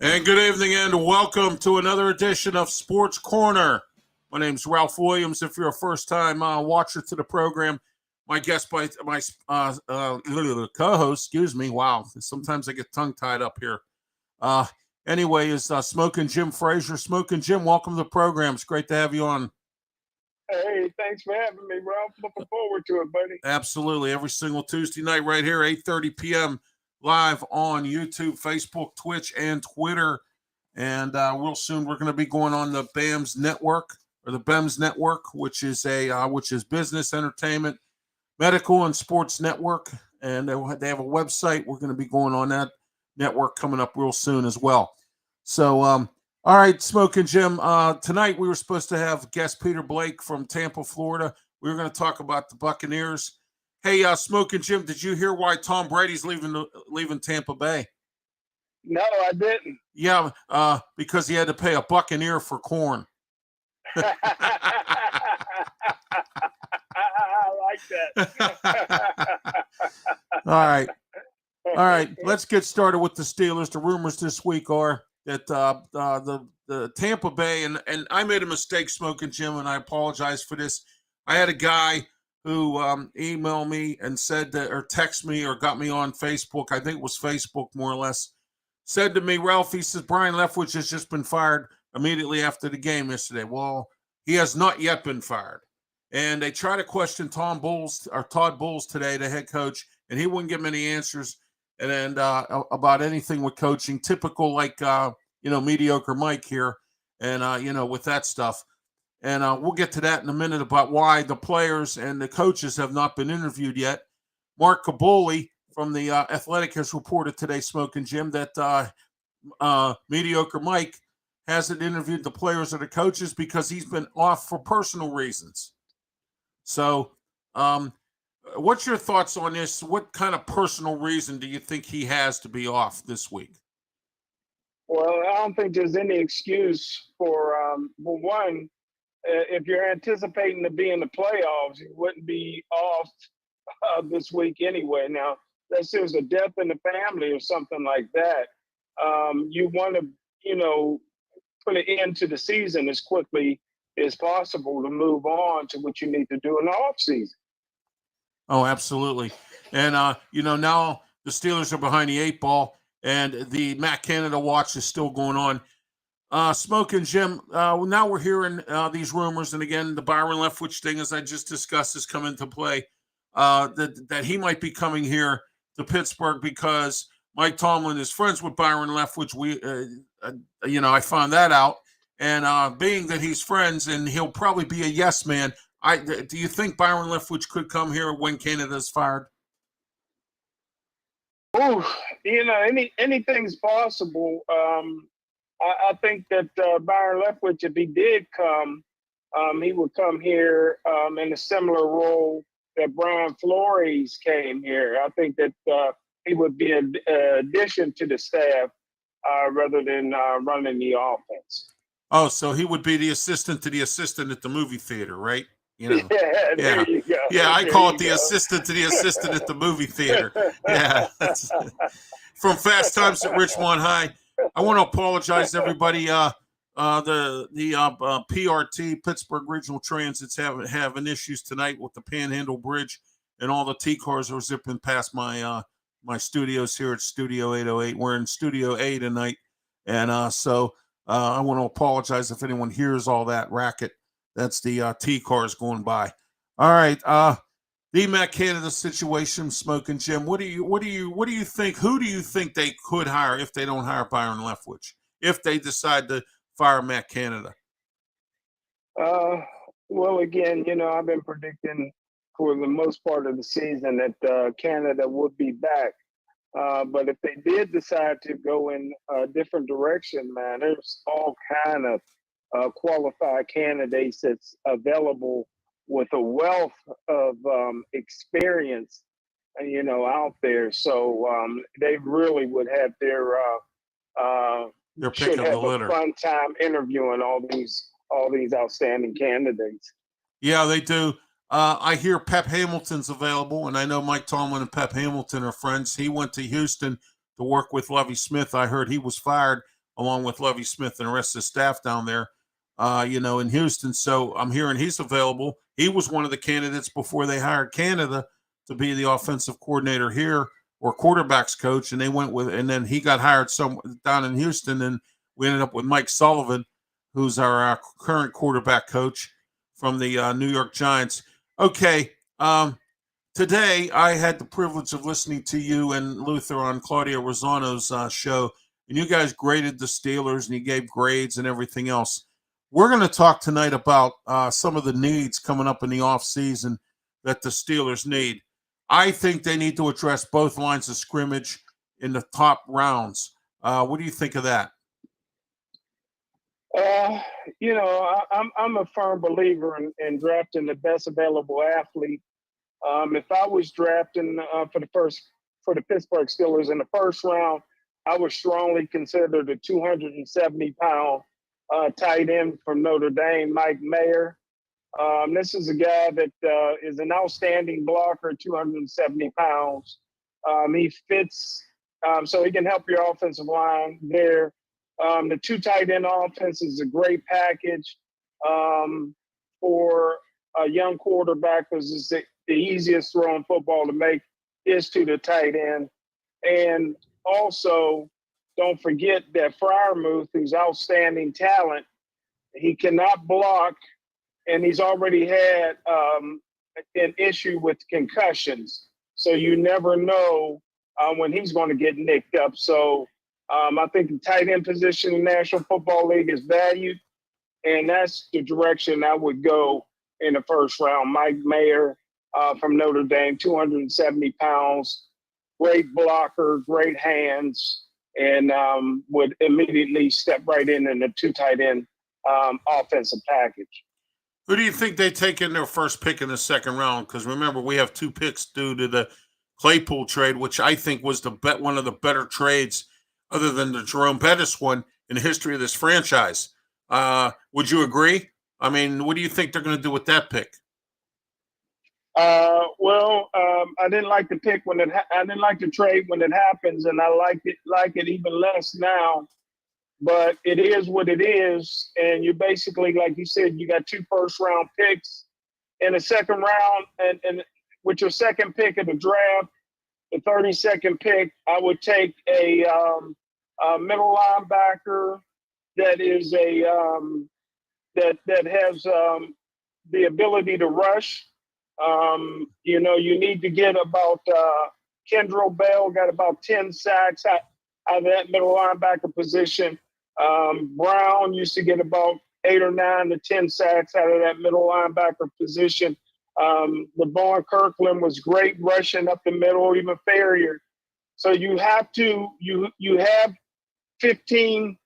And good evening and welcome to another edition of Sports Corner. My name's Ralph Williams. If you're a first-time watcher to the program, my guest by my co-host, wow, sometimes I get tongue-tied up here. Anyway, is Smokin Jim Frazier. Smokin Jim, welcome to the program. It's great to have you on. Hey, thanks for having me, Ralph. Looking forward to it, buddy. Absolutely. Every single Tuesday night right here, 8:30 p.m., live on YouTube, Facebook, Twitch, and Twitter. And real soon we're going to be going on the BAMS network, or the BEMS network, which is business, entertainment, medical, and sports network. And they have a website. We're going to be going on that network coming up real soon as well. So, all right, Smokin Jim. Tonight we were supposed to have guest Peter Blake from Tampa, Florida. We were going to talk about the Buccaneers. Hey, Smokin Jim, did you hear why Tom Brady's leaving Tampa Bay? No, I didn't. Yeah, because he had to pay a Buccaneer for corn. I like that. All right. Let's get started with the Steelers. The rumors this week are that the Tampa Bay, and I made a mistake, Smokin Jim, and I apologize for this. I had a guy who emailed me and said that, or text me, or got me on Facebook. I think it was Facebook, more or less. Said to me, Ralph, he says, Brian Leftwich has just been fired immediately after the game yesterday. Well, he has not yet been fired. And they try to question Todd Bowles today, the head coach, and he wouldn't give many answers and about anything with coaching, typical mediocre Mike here, and with that stuff. And we'll get to that in a minute about why the players and the coaches have not been interviewed yet. Mark Kaboli from the Athletic has reported today, Smokin Jim, that mediocre Mike hasn't interviewed the players or the coaches because he's been off for personal reasons. So what's your thoughts on this? What kind of personal reason do you think he has to be off this week? Well, I don't think there's any excuse for one, if you're anticipating to be in the playoffs, you wouldn't be off this week anyway. Now, unless there's a death in the family or something like that, you want to, put an end to the season as quickly as possible to move on to what you need to do in the off season. Oh, absolutely. And, now the Steelers are behind the 8 ball, and the Matt Canada watch is still going on. Smokin Jim, now we're hearing these rumors, and again, the Byron Leftwich thing, as I just discussed, has come into play, that he might be coming here to Pittsburgh because Mike Tomlin is friends with Byron Leftwich. I found that out, and being that he's friends and he'll probably be a yes man, do you think Byron Leftwich could come here when Canada's fired? Oh, anything's possible. I think that Byron Leftwich, if he did come, he would come here in a similar role that Brian Flores came here. I think that he would be an addition to the staff rather than running the offense. Oh, so he would be the assistant to the assistant at the movie theater, right? Yeah, there you go. Yeah, I call it the assistant to the assistant at the movie theater. Yeah, that's from Fast Times at Richmond High. I want to apologize to everybody. The PRT, Pittsburgh Regional Transit's having issues tonight with the Panhandle Bridge, and all the T cars are zipping past my my studios here at Studio 808. We're in Studio A tonight, and so I want to apologize if anyone hears all that racket. That's the T cars going by. All right, the Matt Canada situation, Smokin Jim. What do you think? Who do you think they could hire if they don't hire Byron Leftwich? If they decide to fire Matt Canada? Well, again, I've been predicting for the most part of the season that Canada would be back. But if they did decide to go in a different direction, man, there's all kind of qualified candidates that's available with a wealth of experience, out there. So they really would have their They're picking the litter. A fun time interviewing all these outstanding candidates. Yeah, they do. I hear Pep Hamilton's available, and I know Mike Tomlin and Pep Hamilton are friends. He went to Houston to work with Lovie Smith. I heard he was fired along with Lovie Smith and the rest of the staff down there, in Houston. So I'm hearing he's available. He was one of the candidates before they hired Canada to be the offensive coordinator here or quarterbacks coach, and they went with, and then he got hired down in Houston, and we ended up with Mike Sullivan, who's our current quarterback coach from the New York Giants. Okay, today I had the privilege of listening to you and Luther on Claudio Rosano's show, and you guys graded the Steelers, and you gave grades and everything else. We're going to talk tonight about some of the needs coming up in the offseason that the Steelers need. I think they need to address both lines of scrimmage in the top rounds. What do you think of that? I'm a firm believer in drafting the best available athlete. If I was drafting for the Pittsburgh Steelers in the first round, I would strongly consider the 270-pound tight end from Notre Dame, Mike Mayer. This is a guy that is an outstanding blocker, 270 pounds. He fits, so he can help your offensive line there. The two tight end offense is a great package for a young quarterback because it's the easiest throw in football to make is to the tight end. And also, don't forget that Freiermuth, who's outstanding talent, he cannot block, and he's already had an issue with concussions. So you never know when he's going to get nicked up. So I think the tight end position in the National Football League is valued, and that's the direction I would go in the first round. Mike Mayer from Notre Dame, 270 pounds, great blocker, great hands, and would immediately step right in the two tight end offensive package. Who do you think they take in their first pick in the second round? Because remember, we have 2 picks due to the Claypool trade, which I think was one of the better trades, other than the Jerome Bettis one, in the history of this franchise. Would you agree? I mean, what do you think they're going to do with that pick? I didn't like the pick I didn't like the trade when it happens, and I like it even less now. But it is what it is, and you basically, like you said, you got 2 first-round picks in the second round, and with your second pick of the draft, the 32nd pick, I would take a middle linebacker that is that has the ability to rush. You need to get about Kendrell Bell got about 10 sacks out of that middle linebacker position. Brown used to get about 8 or 9 to 10 sacks out of that middle linebacker position. LeVon Kirkland was great rushing up the middle, even Ferrier. So you have 15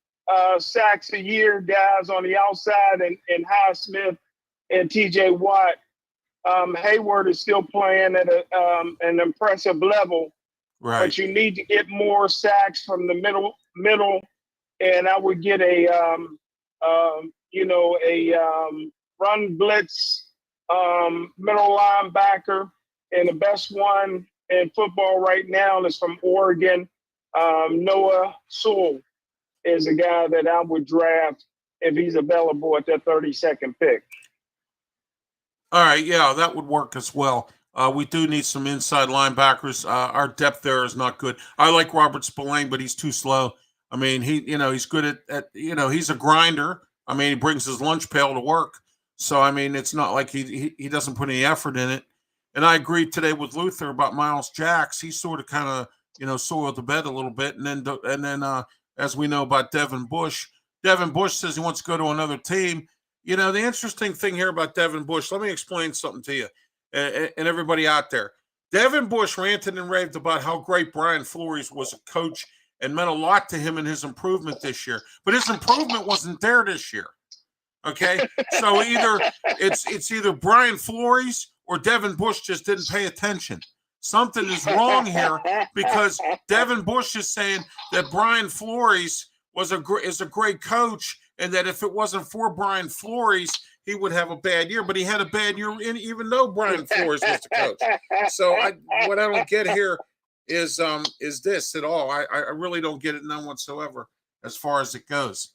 sacks a year, guys on the outside, and Highsmith and T.J. Watt. Hayward is still playing at an impressive level, right? But you need to get more sacks from the middle. And I would get a run blitz middle linebacker, and the best one in football right now is from Oregon. Noah Sewell is a guy that I would draft if he's available at that 32nd pick. All right, yeah, that would work as well. We do need some inside linebackers. Our depth there is not good. I like Robert Spillane, but he's too slow. I mean, he's good at he's a grinder. I mean, he brings his lunch pail to work. So, I mean, it's not like he doesn't put any effort in it. And I agreed today with Luther about Miles Jacks. He sort of kind of, soiled the bed a little bit. And then as we know about Devin Bush says he wants to go to another team. The interesting thing here about Devin Bush, let me explain something to you and everybody out there. Devin Bush ranted and raved about how great Brian Flores was a coach and meant a lot to him in his improvement this year. But his improvement wasn't there this year. Okay? So it's either Brian Flores or Devin Bush just didn't pay attention. Something is wrong here because Devin Bush is saying that Brian Flores is a great coach, and that if it wasn't for Brian Flores, he would have a bad year. But he had a bad year even though Brian Flores was the coach. So what I don't get here is this at all. I really don't get it, none whatsoever. as far as it goes.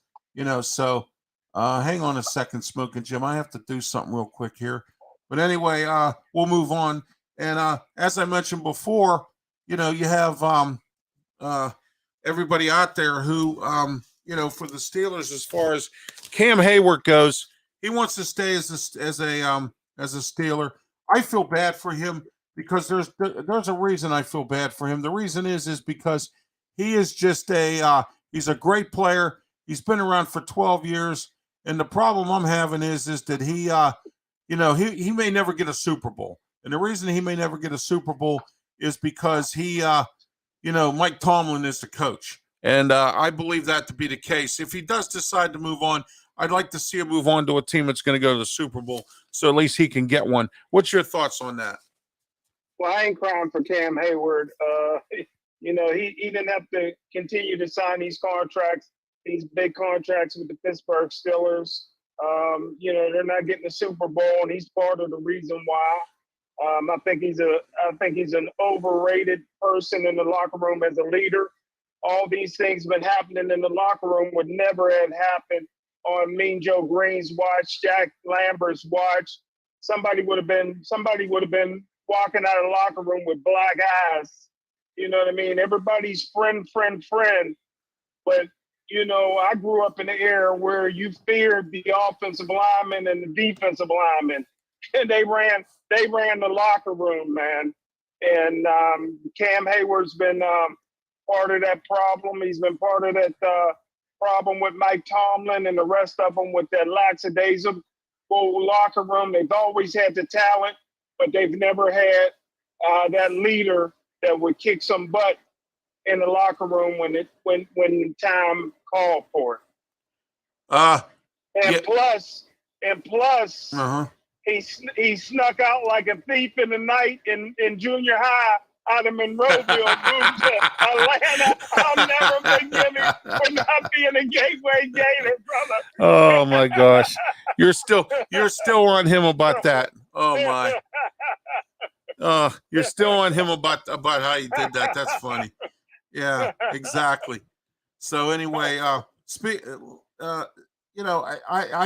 So hang on a second, Smoking Jim. I have to do something real quick here. But anyway, we'll move on. And as I mentioned before, you have everybody out there who, for the Steelers, as far as Cam Hayward goes, he wants to stay as a Steeler. I feel bad for him because there's a reason I feel bad for him. The reason is because he is just he's a great player. He's been around for 12 years, and the problem I'm having is that he he may never get a Super Bowl, and the reason he may never get a Super Bowl is because Mike Tomlin is the coach. And I believe that to be the case. If he does decide to move on, I'd like to see him move on to a team that's going to go to the Super Bowl, so at least he can get one. What's your thoughts on that? Well, I ain't crying for Cam Hayward. He didn't have to continue to sign these big contracts with the Pittsburgh Steelers. They're not getting the Super Bowl, and he's part of the reason why. I think he's an overrated person in the locker room as a leader. All these things been happening in the locker room would never have happened on Mean Joe Green's watch, Jack Lambert's watch. Somebody would have been walking out of the locker room with black eyes. You know what I mean? Everybody's friend. But I grew up in an era where you feared the offensive lineman and the defensive lineman, and they ran the locker room, man. And Cam Hayward's been part of that problem. He's been part of that problem with Mike Tomlin and the rest of them with that lackadaisical locker room. They've always had the talent, but they've never had that leader that would kick some butt in the locker room when time called for it. And plus, he snuck out like a thief in the night in junior high out of Monroeville, moved to Atlanta. I'll never forgive him for not being a Gateway Gator, brother. Oh my gosh, you're still on him about that. Oh my. You're still on him about how he did that. That's funny. Yeah, exactly. So anyway, I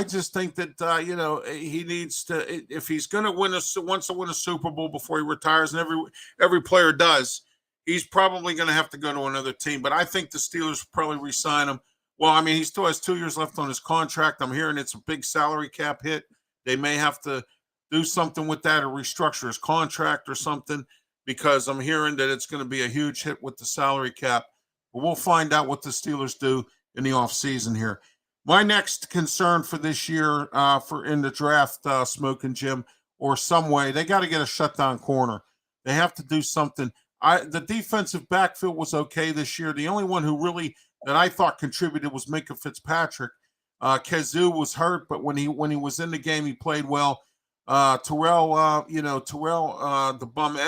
just think that he needs to, if he's going to wants to win a Super Bowl before he retires, and every player does, he's probably going to have to go to another team. But I think the Steelers probably re-sign him. Well, I mean, he still has 2 years left on his contract. I'm hearing it's a big salary cap hit. They may have to do something with that or restructure his contract or something, because I'm hearing that it's going to be a huge hit with the salary cap. But we'll find out what the Steelers do in the offseason here. My next concern for this year for in the draft, Smoking Jim, or some way, they got to get a shutdown corner. They have to do something. The defensive backfield was okay this year. The only one who really that I thought contributed was Minka Fitzpatrick. Kazoo was hurt, but when he was in the game, he played well. Terrell, the bum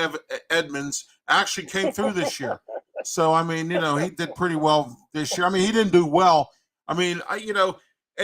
Edmonds actually came through this year. So, I mean, he did pretty well this year. I mean, he didn't do well. I mean, and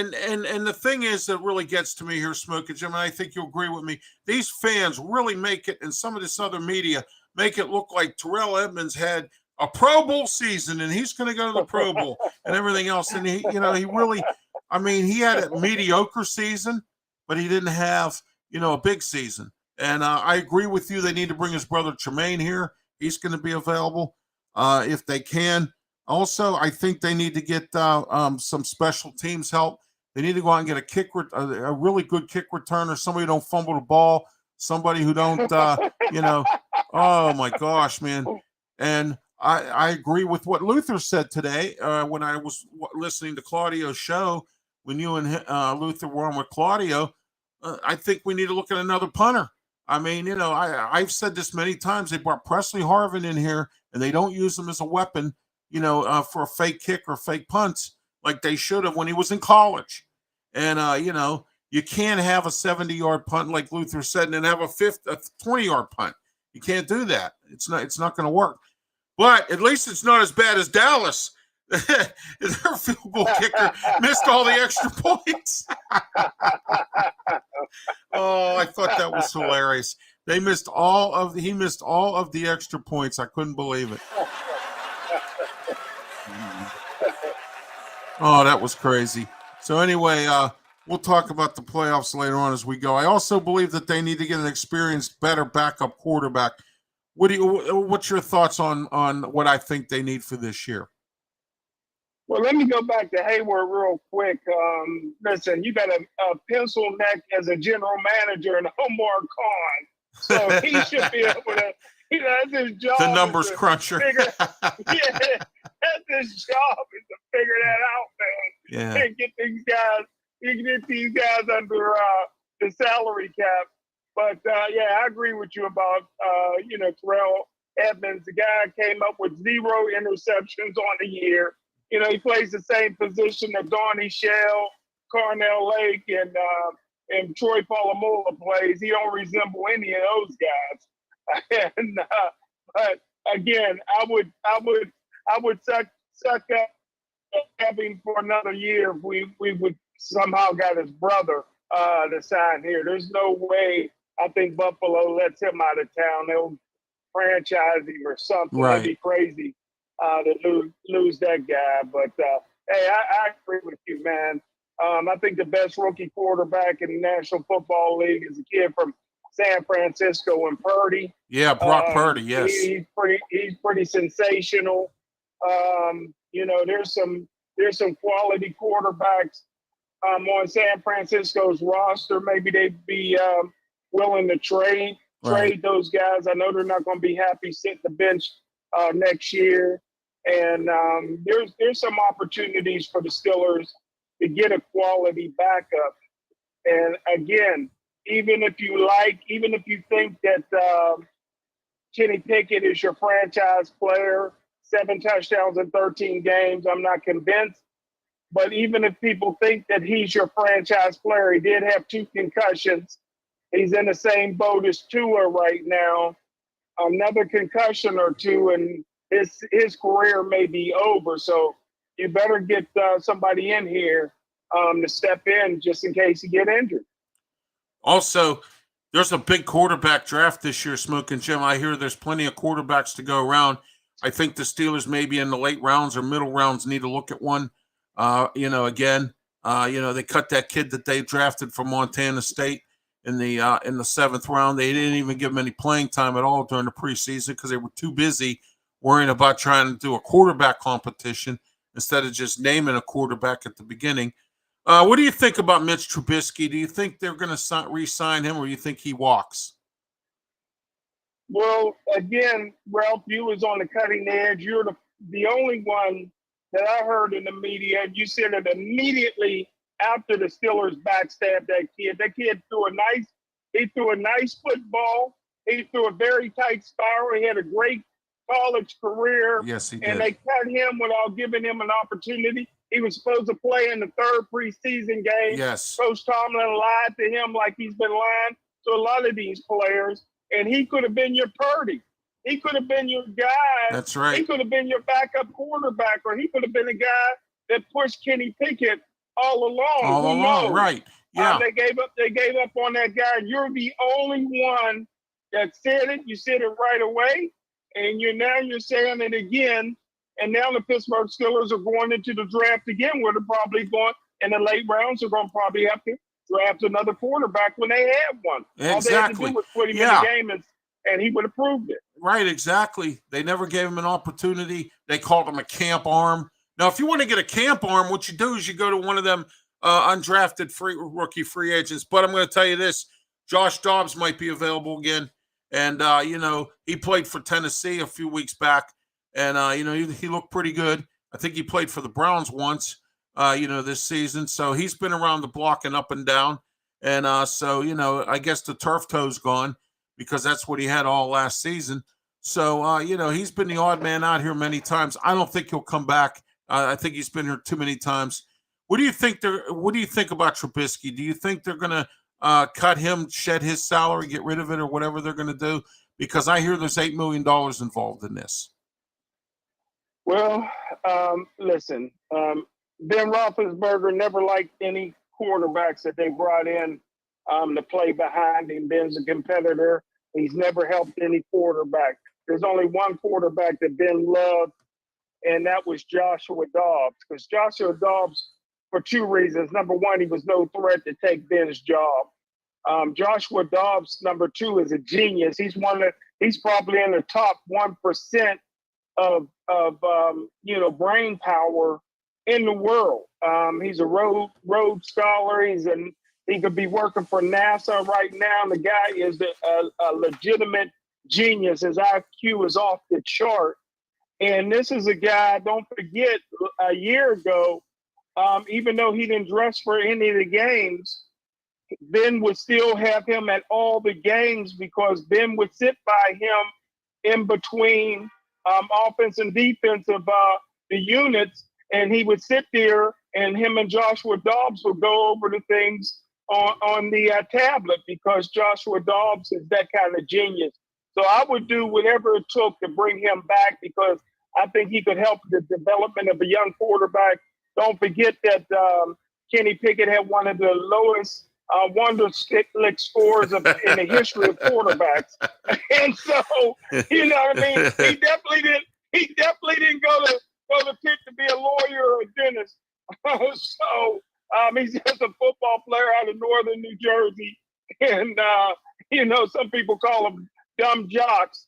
the thing is that really gets to me here, Smoking Jim, and I think you'll agree with me. These fans really make it, and some of this other media make it look like Terrell Edmonds had a Pro Bowl season and he's going to go to the Pro Bowl and everything else. And he really, I mean, he had a mediocre season, but he didn't have, a big season. And I agree with you. They need to bring his brother Tremaine here. He's going to be available if they can. Also, I think they need to get some special teams help. They need to go out and get a really good kick returner, somebody who don't fumble the ball, somebody who don't, oh my gosh, man. And I agree with what Luther said today when I was listening to Claudio's show. When you and Luther were on with Claudio, I think we need to look at another punter. I mean, I've said this many times. They brought Presley Harvin in here, and they don't use him as a weapon, for a fake kick or fake punts like they should have when he was in college. And, you can't have a 70-yard punt like Luther said and then have a 20-yard punt. You can't do that. It's not going to work. But at least it's not as bad as Dallas. Their field goal kicker missed all the extra points. Oh, I thought that was hilarious. He missed all of the extra points. I couldn't believe it. Oh, that was crazy. So anyway, we'll talk about the playoffs later on as we go. I also believe that they need to get an experienced, better backup quarterback. What's your thoughts on what I think they need for this year? Well, let me go back to Hayward real quick. Listen, you got a pencil neck as a general manager in Omar Khan, so he should be able to. That's his job. The numbers is to cruncher. figure, yeah, that's his job is to figure that out, man. Yeah. And get these guys, under the salary cap. But yeah, I agree with you about Terrell Edmonds. The guy came up with 0 interceptions on the year. He plays the same position that Donnie Shell, Carnell Lake, and Troy Polamalu plays. He don't resemble any of those guys. And but again, I would suck up having for another year if we would somehow got his brother to sign here. There's no way I think Buffalo lets him out of town. They'll franchise him or something. Right. That'd be crazy to lose that guy. But hey, I agree with you, man. I think the best rookie quarterback in the National Football League is a kid from San Francisco and Purdy. Yeah, Brock Purdy. Yes, he's pretty sensational. There's some quality quarterbacks on San Francisco's roster. Maybe they'd be willing to trade those guys. I know they're not going to be happy sitting the bench next year. And there's some opportunities for the Steelers to get a quality backup. And again, even if you think that Kenny Pickett is your franchise player, 7 touchdowns in 13 games, I'm not convinced. But even if people think that he's your franchise player, he did have 2 concussions. He's in the same boat as Tua right now. Another concussion or 2, and his career may be over. So you better get somebody in here to step in just in case you get injured. Also, there's a big quarterback draft this year, Smokin' Jim. I hear there's plenty of quarterbacks to go around. I think the Steelers maybe in the late rounds or middle rounds need to look at one. Again, they cut that kid that they drafted from Montana State in the 7th round. They didn't even give him any playing time at all during the preseason because they were too busy worrying about trying to do a quarterback competition instead of just naming a quarterback at the beginning. What do you think about Mitch Trubisky? Do you think they're going to re-sign him, or do you think he walks? Well, again, Ralph, you was on the cutting edge. You're the only one that I heard in the media. You said it immediately after the Steelers backstabbed that kid. That kid threw a nice football. He threw a very tight spiral. He had a great college career. Yes, he did. And they cut him without giving him an opportunity. He was supposed to play in the 3rd preseason game. Yes. Coach Tomlin lied to him like he's been lying to a lot of these players. And he could have been your Purdy. He could have been your guy. That's right. He could have been your backup quarterback, or he could have been a guy that pushed Kenny Pickett all along. Right. Yeah. They gave up on that guy. You're the only one that said it. You said it right away. And you're saying it again. And now the Pittsburgh Steelers are going into the draft again, where they're probably going in the late rounds. They're going to probably have to draft another quarterback when they have one. Exactly. All they had to do was put him in the game, and he would have proved it. Right, exactly. They never gave him an opportunity. They called him a camp arm. Now, if you want to get a camp arm, what you do is you go to one of them undrafted rookie free agents. But I'm going to tell you this, Josh Dobbs might be available again. And, he played for Tennessee a few weeks back. And, he looked pretty good. I think he played for the Browns once, this season. So he's been around the block and up and down. And I guess the turf toe's gone because that's what he had all last season. So, he's been the odd man out here many times. I don't think he'll come back. I think he's been here too many times. What do you think about Trubisky? Do you think they're going to cut him, shed his salary, get rid of it, or whatever they're going to do? Because I hear there's $8 million involved in this. Well, listen, Ben Roethlisberger never liked any quarterbacks that they brought in to play behind him. Ben's a competitor. He's never helped any quarterback. There's only one quarterback that Ben loved and that was Joshua Dobbs. Because Joshua Dobbs, for two reasons. Number one, he was no threat to take Ben's job. Joshua Dobbs, number two, is a genius. He's probably in the top 1% of brain power in the world. He's a Rhodes Scholar. He could be working for NASA right now. The guy is a legitimate genius. His IQ is off the chart. And this is a guy, don't forget, a year ago, even though he didn't dress for any of the games, Ben would still have him at all the games because Ben would sit by him in between offense and defense of the units, and he would sit there, and him and Joshua Dobbs would go over the things on the tablet because Joshua Dobbs is that kind of genius. So I would do whatever it took to bring him back because I think he could help the development of a young quarterback. Don't forget that Kenny Pickett had one of the lowest wonder stick lick scores in the history of quarterbacks. And so, you know what I mean? He definitely didn't go to Pitt to be a lawyer or a dentist. So he's just a football player out of northern New Jersey. And, some people call them dumb jocks.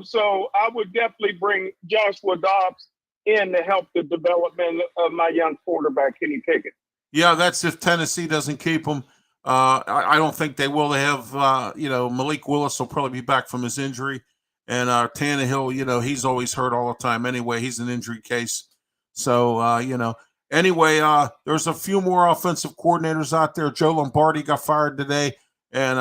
So I would definitely bring Joshua Dobbs in to help the development of my young quarterback, Kenny Pickett. Yeah, that's if Tennessee doesn't keep him. I don't think they will. They have, Malik Willis will probably be back from his injury. And Tannehill, he's always hurt all the time anyway. He's an injury case. So, anyway, there's a few more offensive coordinators out there. Joe Lombardi got fired today. And,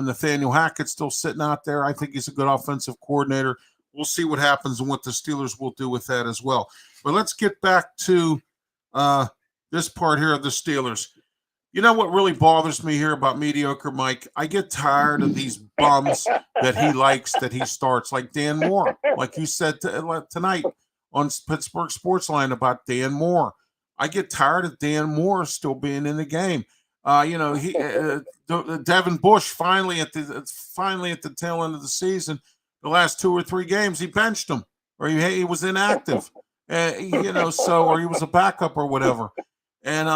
Nathaniel Hackett's still sitting out there. I think he's a good offensive coordinator. We'll see what happens and what the Steelers will do with that as well. But let's get back to this part here of the Steelers. You know what really bothers me here about mediocre Mike? I get tired of these bums that he likes, that he starts, like Dan Moore, like you said tonight on Pittsburgh Sportsline about Dan Moore. I get tired of Dan Moore still being in the game. Devin Bush finally at the tail end of the season, the last 2 or 3 games, he benched him, or he was inactive, or he was a backup or whatever, and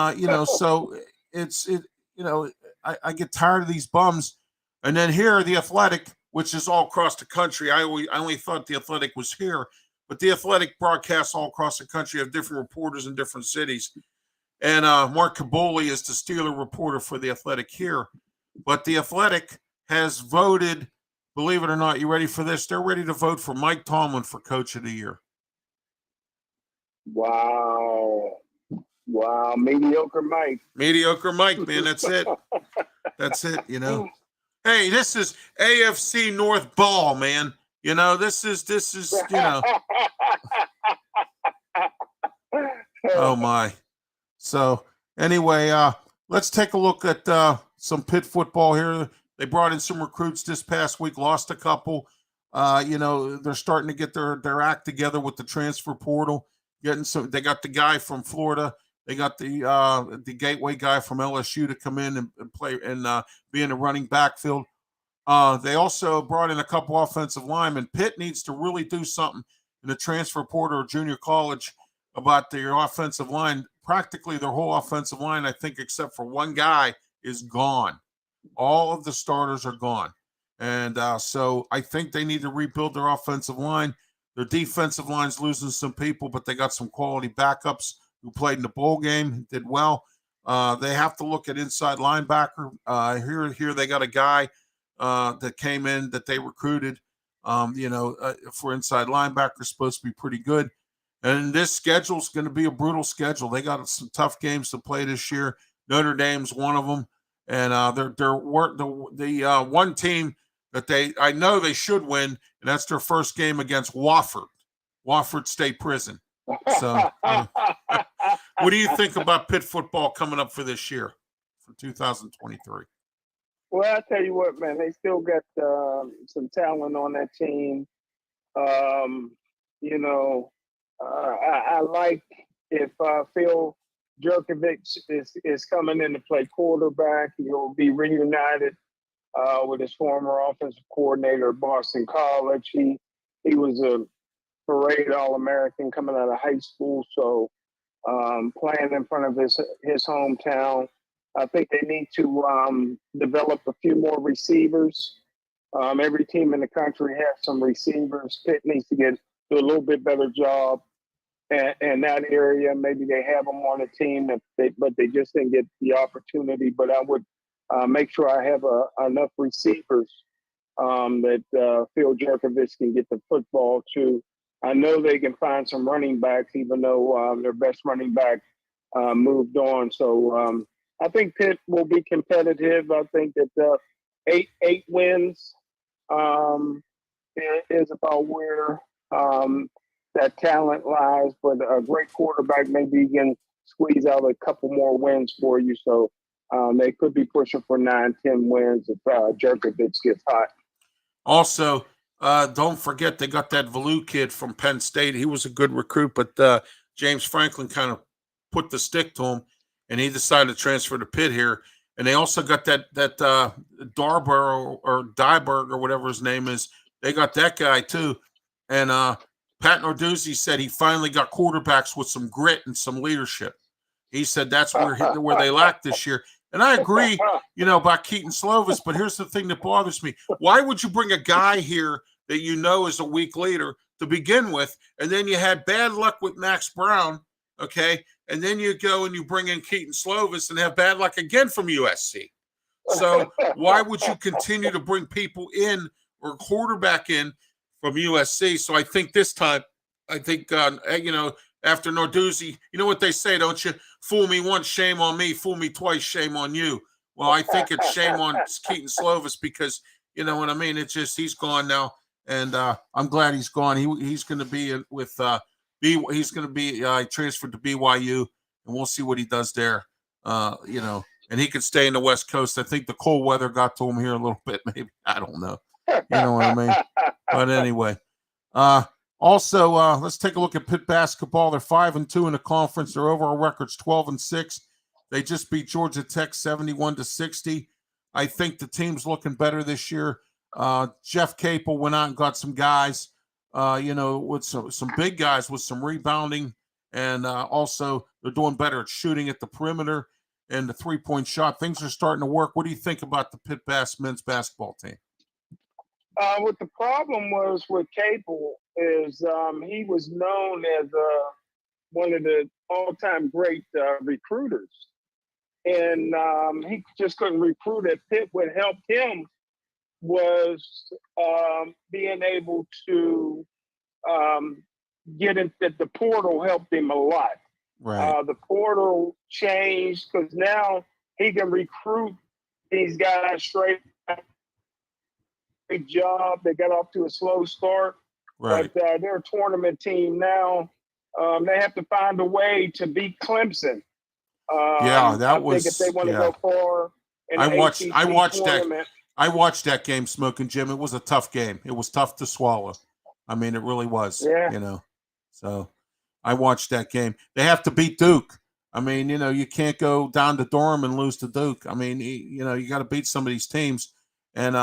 so. I get tired of these bums. And then here, the Athletic, which is all across the country. I only thought the Athletic was here, but the Athletic broadcasts all across the country, have different reporters in different cities. And Mark Caboli is the Steeler reporter for the Athletic here. But the Athletic has voted, believe it or not, you ready for this? They're ready to vote for Mike Tomlin for Coach of the Year. Wow, mediocre Mike. Mediocre Mike, man, that's it. That's it, Hey, this is AFC North ball, man. This is. Oh, my. So, anyway, let's take a look at some Pitt football here. They brought in some recruits this past week, lost a couple. They're starting to get their act together with the transfer portal. They got the guy from Florida. They got the gateway guy from LSU to come in and play and be in the running backfield. They also brought in a couple offensive linemen. Pitt needs to really do something in the transfer portal or junior college about their offensive line. Practically their whole offensive line, I think, except for one guy, is gone. All of the starters are gone. And so I think they need to rebuild their offensive line. Their defensive line's losing some people, but they got some quality backups who played in the bowl game, did well. They have to look at inside linebacker. Here they got a guy that came in that they recruited, for inside linebacker, supposed to be pretty good. And this schedule is going to be a brutal schedule. They got some tough games to play this year. Notre Dame's one of them, and they're the one team that I know they should win, and that's their first game against Wofford State Prison. So, what do you think about Pitt football coming up for this year, for 2023? Well, I tell you what, man, they still got some talent on that team. I like if Phil Jerkovich is coming in to play quarterback. He'll be reunited with his former offensive coordinator at Boston College. He was a parade All-American coming out of high school. So playing in front of his hometown. I think they need to develop a few more receivers. Every team in the country has some receivers. Pitt needs to do a little bit better job in that area. Maybe they have them on a team, but they just didn't get the opportunity. But I would make sure I have enough receivers that Phil Jerkovich can get the football to. I know they can find some running backs, even though their best running back moved on. So I think Pitt will be competitive. I think that eight wins is about where that talent lies. But a great quarterback maybe can squeeze out a couple more wins for you. So they could be pushing for 9-10 wins if Jerkovich gets hot. Also, don't forget they got that Valu kid from Penn State. He was a good recruit, but James Franklin kind of put the stick to him, and he decided to transfer to Pitt here. And they also got that Darber or Dyberg or whatever his name is. They got that guy too. And Pat Narduzzi said he finally got quarterbacks with some grit and some leadership. He said that's where they lacked this year. And I agree, about Keaton Slovis, but here's the thing that bothers me. Why would you bring a guy here that you know is a weak leader to begin with, and then you had bad luck with Max Brown, okay, and then you go and you bring in Keaton Slovis and have bad luck again from USC. So why would you continue to bring people in or quarterback in from USC? So I think this time, after Narduzzi, you know what they say, don't you? Fool me once, shame on me. Fool me twice, shame on you. Well, I think it's shame on Keaton Slovis because, you know what I mean? It's just he's gone now, and I'm glad he's gone. He's going to be with he's going to be transferred to BYU, and we'll see what he does there. And he could stay in the West Coast. I think the cold weather got to him here a little bit, maybe. I don't know. You know what I mean? But anyway. Also, let's take a look at Pitt basketball. They're 5-2 in the conference. Their overall record's 12-6. They just beat Georgia Tech 71-60. I think the team's looking better this year. Jeff Capel went out and got some guys, with some big guys with some rebounding, and also they're doing better at shooting at the perimeter and the three-point shot. Things are starting to work. What do you think about the Pitt men's basketball team? What the problem was with Capel is he was known as one of the all-time great recruiters. And he just couldn't recruit at Pitt. What helped him was being able to get into the portal helped him a lot. Right. The portal changed because now he can recruit these guys straight. Great job. They got off to a slow start. Right. But they're a tournament team now. They have to find a way to beat Clemson. That was. If they want to go far. I watched that game, Smokin' Jim. It was a tough game. It was tough to swallow. I mean, it really was. Yeah. So I watched that game. They have to beat Duke. I mean, you can't go down to Durham and lose to Duke. I mean, you got to beat some of these teams. And,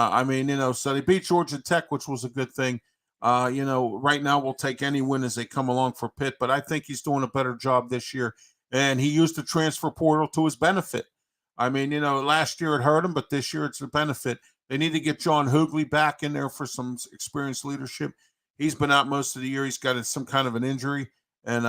so they beat Georgia Tech, which was a good thing. Right now we'll take any win as they come along for Pitt, but I think he's doing a better job this year. And he used the transfer portal to his benefit. I mean, last year it hurt him, but this year it's a benefit. They need to get John Hoogley back in there for some experienced leadership. He's been out most of the year. He's got some kind of an injury. And,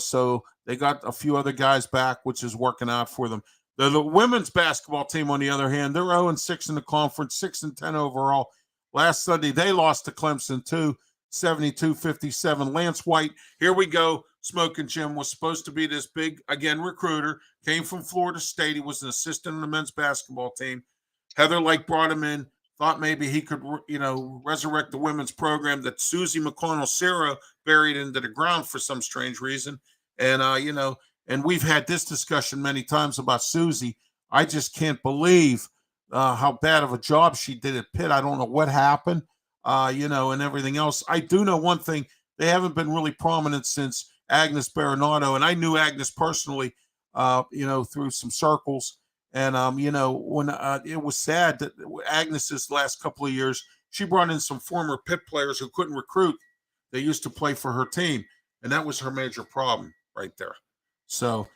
so they got a few other guys back, which is working out for them. The women's basketball team, on the other hand, they're 0-6 in the conference, 6-10 overall. Last Sunday, they lost to Clemson, too, 72-57. Lance White, here we go. Smokin' Jim was supposed to be this big, again, recruiter. Came from Florida State. He was an assistant on the men's basketball team. Heather Lake brought him in, thought maybe he could, resurrect the women's program that Susie McConnell-Sierra buried into the ground for some strange reason. And, and we've had this discussion many times about Susie. I just can't believe how bad of a job she did at Pitt. I don't know what happened, and everything else. I do know one thing. They haven't been really prominent since Agnes Baronato, and I knew Agnes personally, through some circles. And, when it was sad that Agnes's last couple of years, she brought in some former Pitt players who couldn't recruit. They used to play for her team, and that was her major problem right there. So,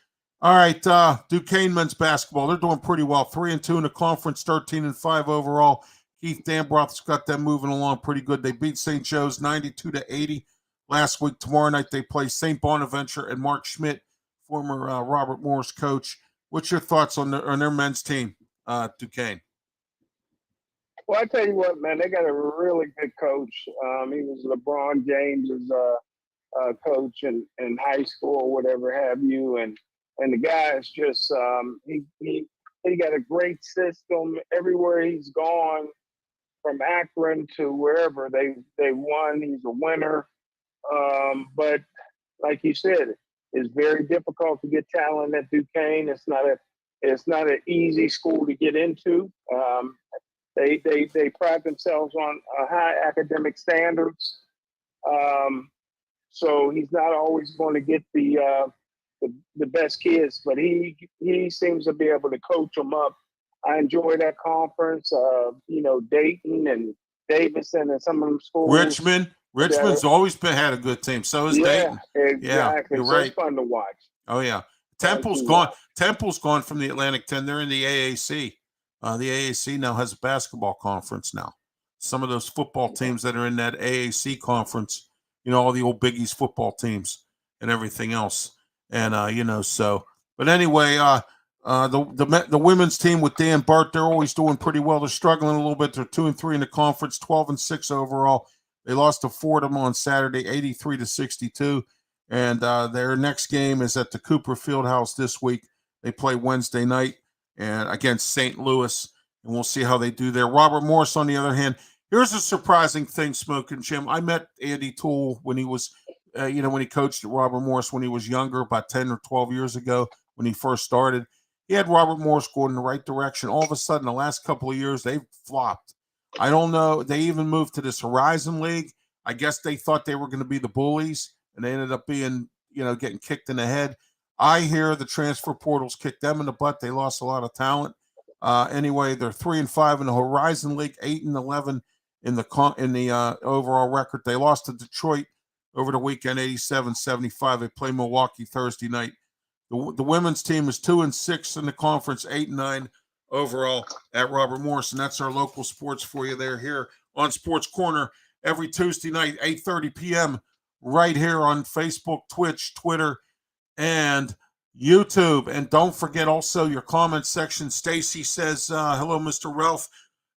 all right, Duquesne men's basketball, they're doing pretty well. 3-2 in the conference, 13-5 overall. Keith Danbroth's got them moving along pretty good. They beat St. Joe's 92-80 last week. Tomorrow night they play St. Bonaventure and Mark Schmidt, former Robert Morris coach. What's your thoughts on their men's team, Duquesne? Well, I tell you what, man, they got a really good coach. He was LeBron James's coach in high school or whatever have you, and the guy is just he got a great system everywhere he's gone, from Akron to wherever they won. He's a winner, but like you said, it's very difficult to get talent at Duquesne. It's not an easy school to get into. They pride themselves on high academic standards. So he's not always going to get the best kids, but he seems to be able to coach them up. I enjoy that conference. Dayton and Davidson and some of them schools. Richmond's always had a good team. So is Dayton. Exactly. Yeah, you're right. It's fun to watch. Oh yeah, Temple's gone. Temple's gone from the Atlantic 10. They're in the AAC. The AAC now has a basketball conference now. Some of those football teams that are in that AAC conference, all the old Biggies football teams and everything else. And, but anyway, the women's team with Dan Burt, they're always doing pretty well. They're struggling a little bit. They're 2-3 in the conference, 12-6 overall. They lost to Fordham on Saturday, 83-62. And their next game is at the Cooper Fieldhouse this week. They play Wednesday night and against St. Louis, and we'll see how they do there. Robert Morris, on the other hand, here's a surprising thing, Smokin' Jim. I met Andy Toole when he was, when he coached at Robert Morris when he was younger, about 10 or 12 years ago when he first started. He had Robert Morris going in the right direction. All of a sudden, the last couple of years, they've flopped. I don't know. They even moved to this Horizon League. I guess they thought they were going to be the bullies, and they ended up being, getting kicked in the head. I hear the transfer portals kicked them in the butt. They lost a lot of talent. Anyway, they're 3-5 in the Horizon League, 8-11 in the overall record. They lost to Detroit over the weekend, 87-75. They play Milwaukee Thursday night. The women's team is 2-6 in the conference, 8-9 overall at Robert Morris, and that's our local sports for you there here on Sports Corner every Tuesday night, 8:30 p.m. right here on Facebook, Twitch, Twitter, and YouTube. And don't forget also your comment section. Stacy says, hello, Mr. Ralph.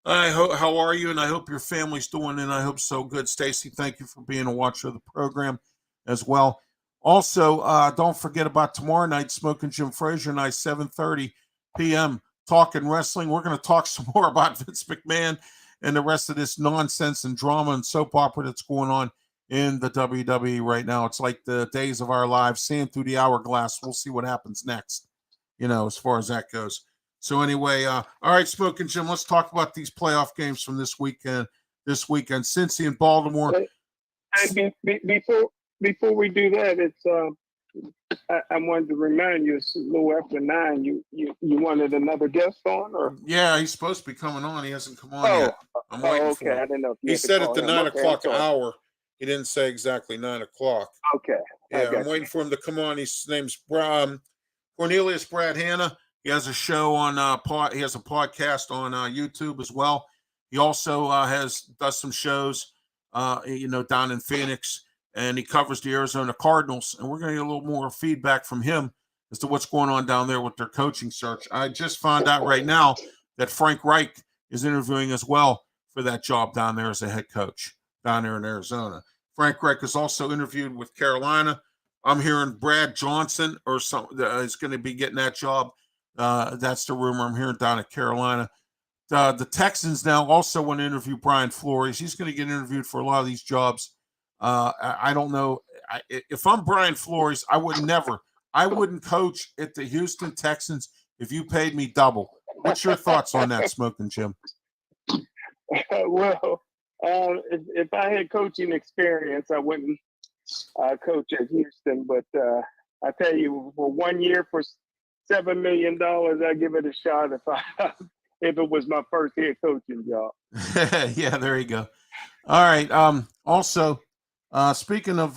How are you? And I hope your family's doing, and I hope so good. Stacy, thank you for being a watcher of the program as well. Also, don't forget about tomorrow night, Smokin' Jim Frazier and I, 7:30 p.m., talking wrestling. We're going to talk some more about Vince McMahon and the rest of this nonsense and drama and soap opera that's going on in the WWE right now. It's like the days of our lives, seeing through the hourglass. We'll see what happens next, as far as that goes. So anyway, all right, Smokin' Jim, let's talk about these playoff games from this weekend. Cincy and Baltimore. Hey, before we do that, it's I wanted to remind you, it's a little after 9. You wanted another guest on, or? Yeah, he's supposed to be coming on. He hasn't come on yet. I'm waiting for him. I didn't know if he said at the 9 o'clock hour. He didn't say exactly 9 o'clock. Okay. Yeah, I'm waiting for him to come on. His name's Cornelius Brad Hanna. He has a show on he has a podcast on YouTube as well. He also does some shows, down in Phoenix, and he covers the Arizona Cardinals. And we're going to get a little more feedback from him as to what's going on down there with their coaching search. I just found out right now that Frank Reich is interviewing as well for that job down there as a head coach down there in Arizona. Frank Reich is also interviewed with Carolina. I'm hearing Brad Johnson or something is going to be getting that job. That's the rumor I'm hearing down at Carolina. The Texans now also want to interview Brian Flores. He's going to get interviewed for a lot of these jobs. I don't know. If I'm Brian Flores, I wouldn't coach at the Houston Texans if you paid me double. What's your thoughts on that, Smokin' Jim? Well, if I had coaching experience, I wouldn't coach at Houston. But I tell you, for 1 year for $7 million, I'd give it a shot if it was my first head coaching job. Yeah, there you go. All right. Also, Speaking of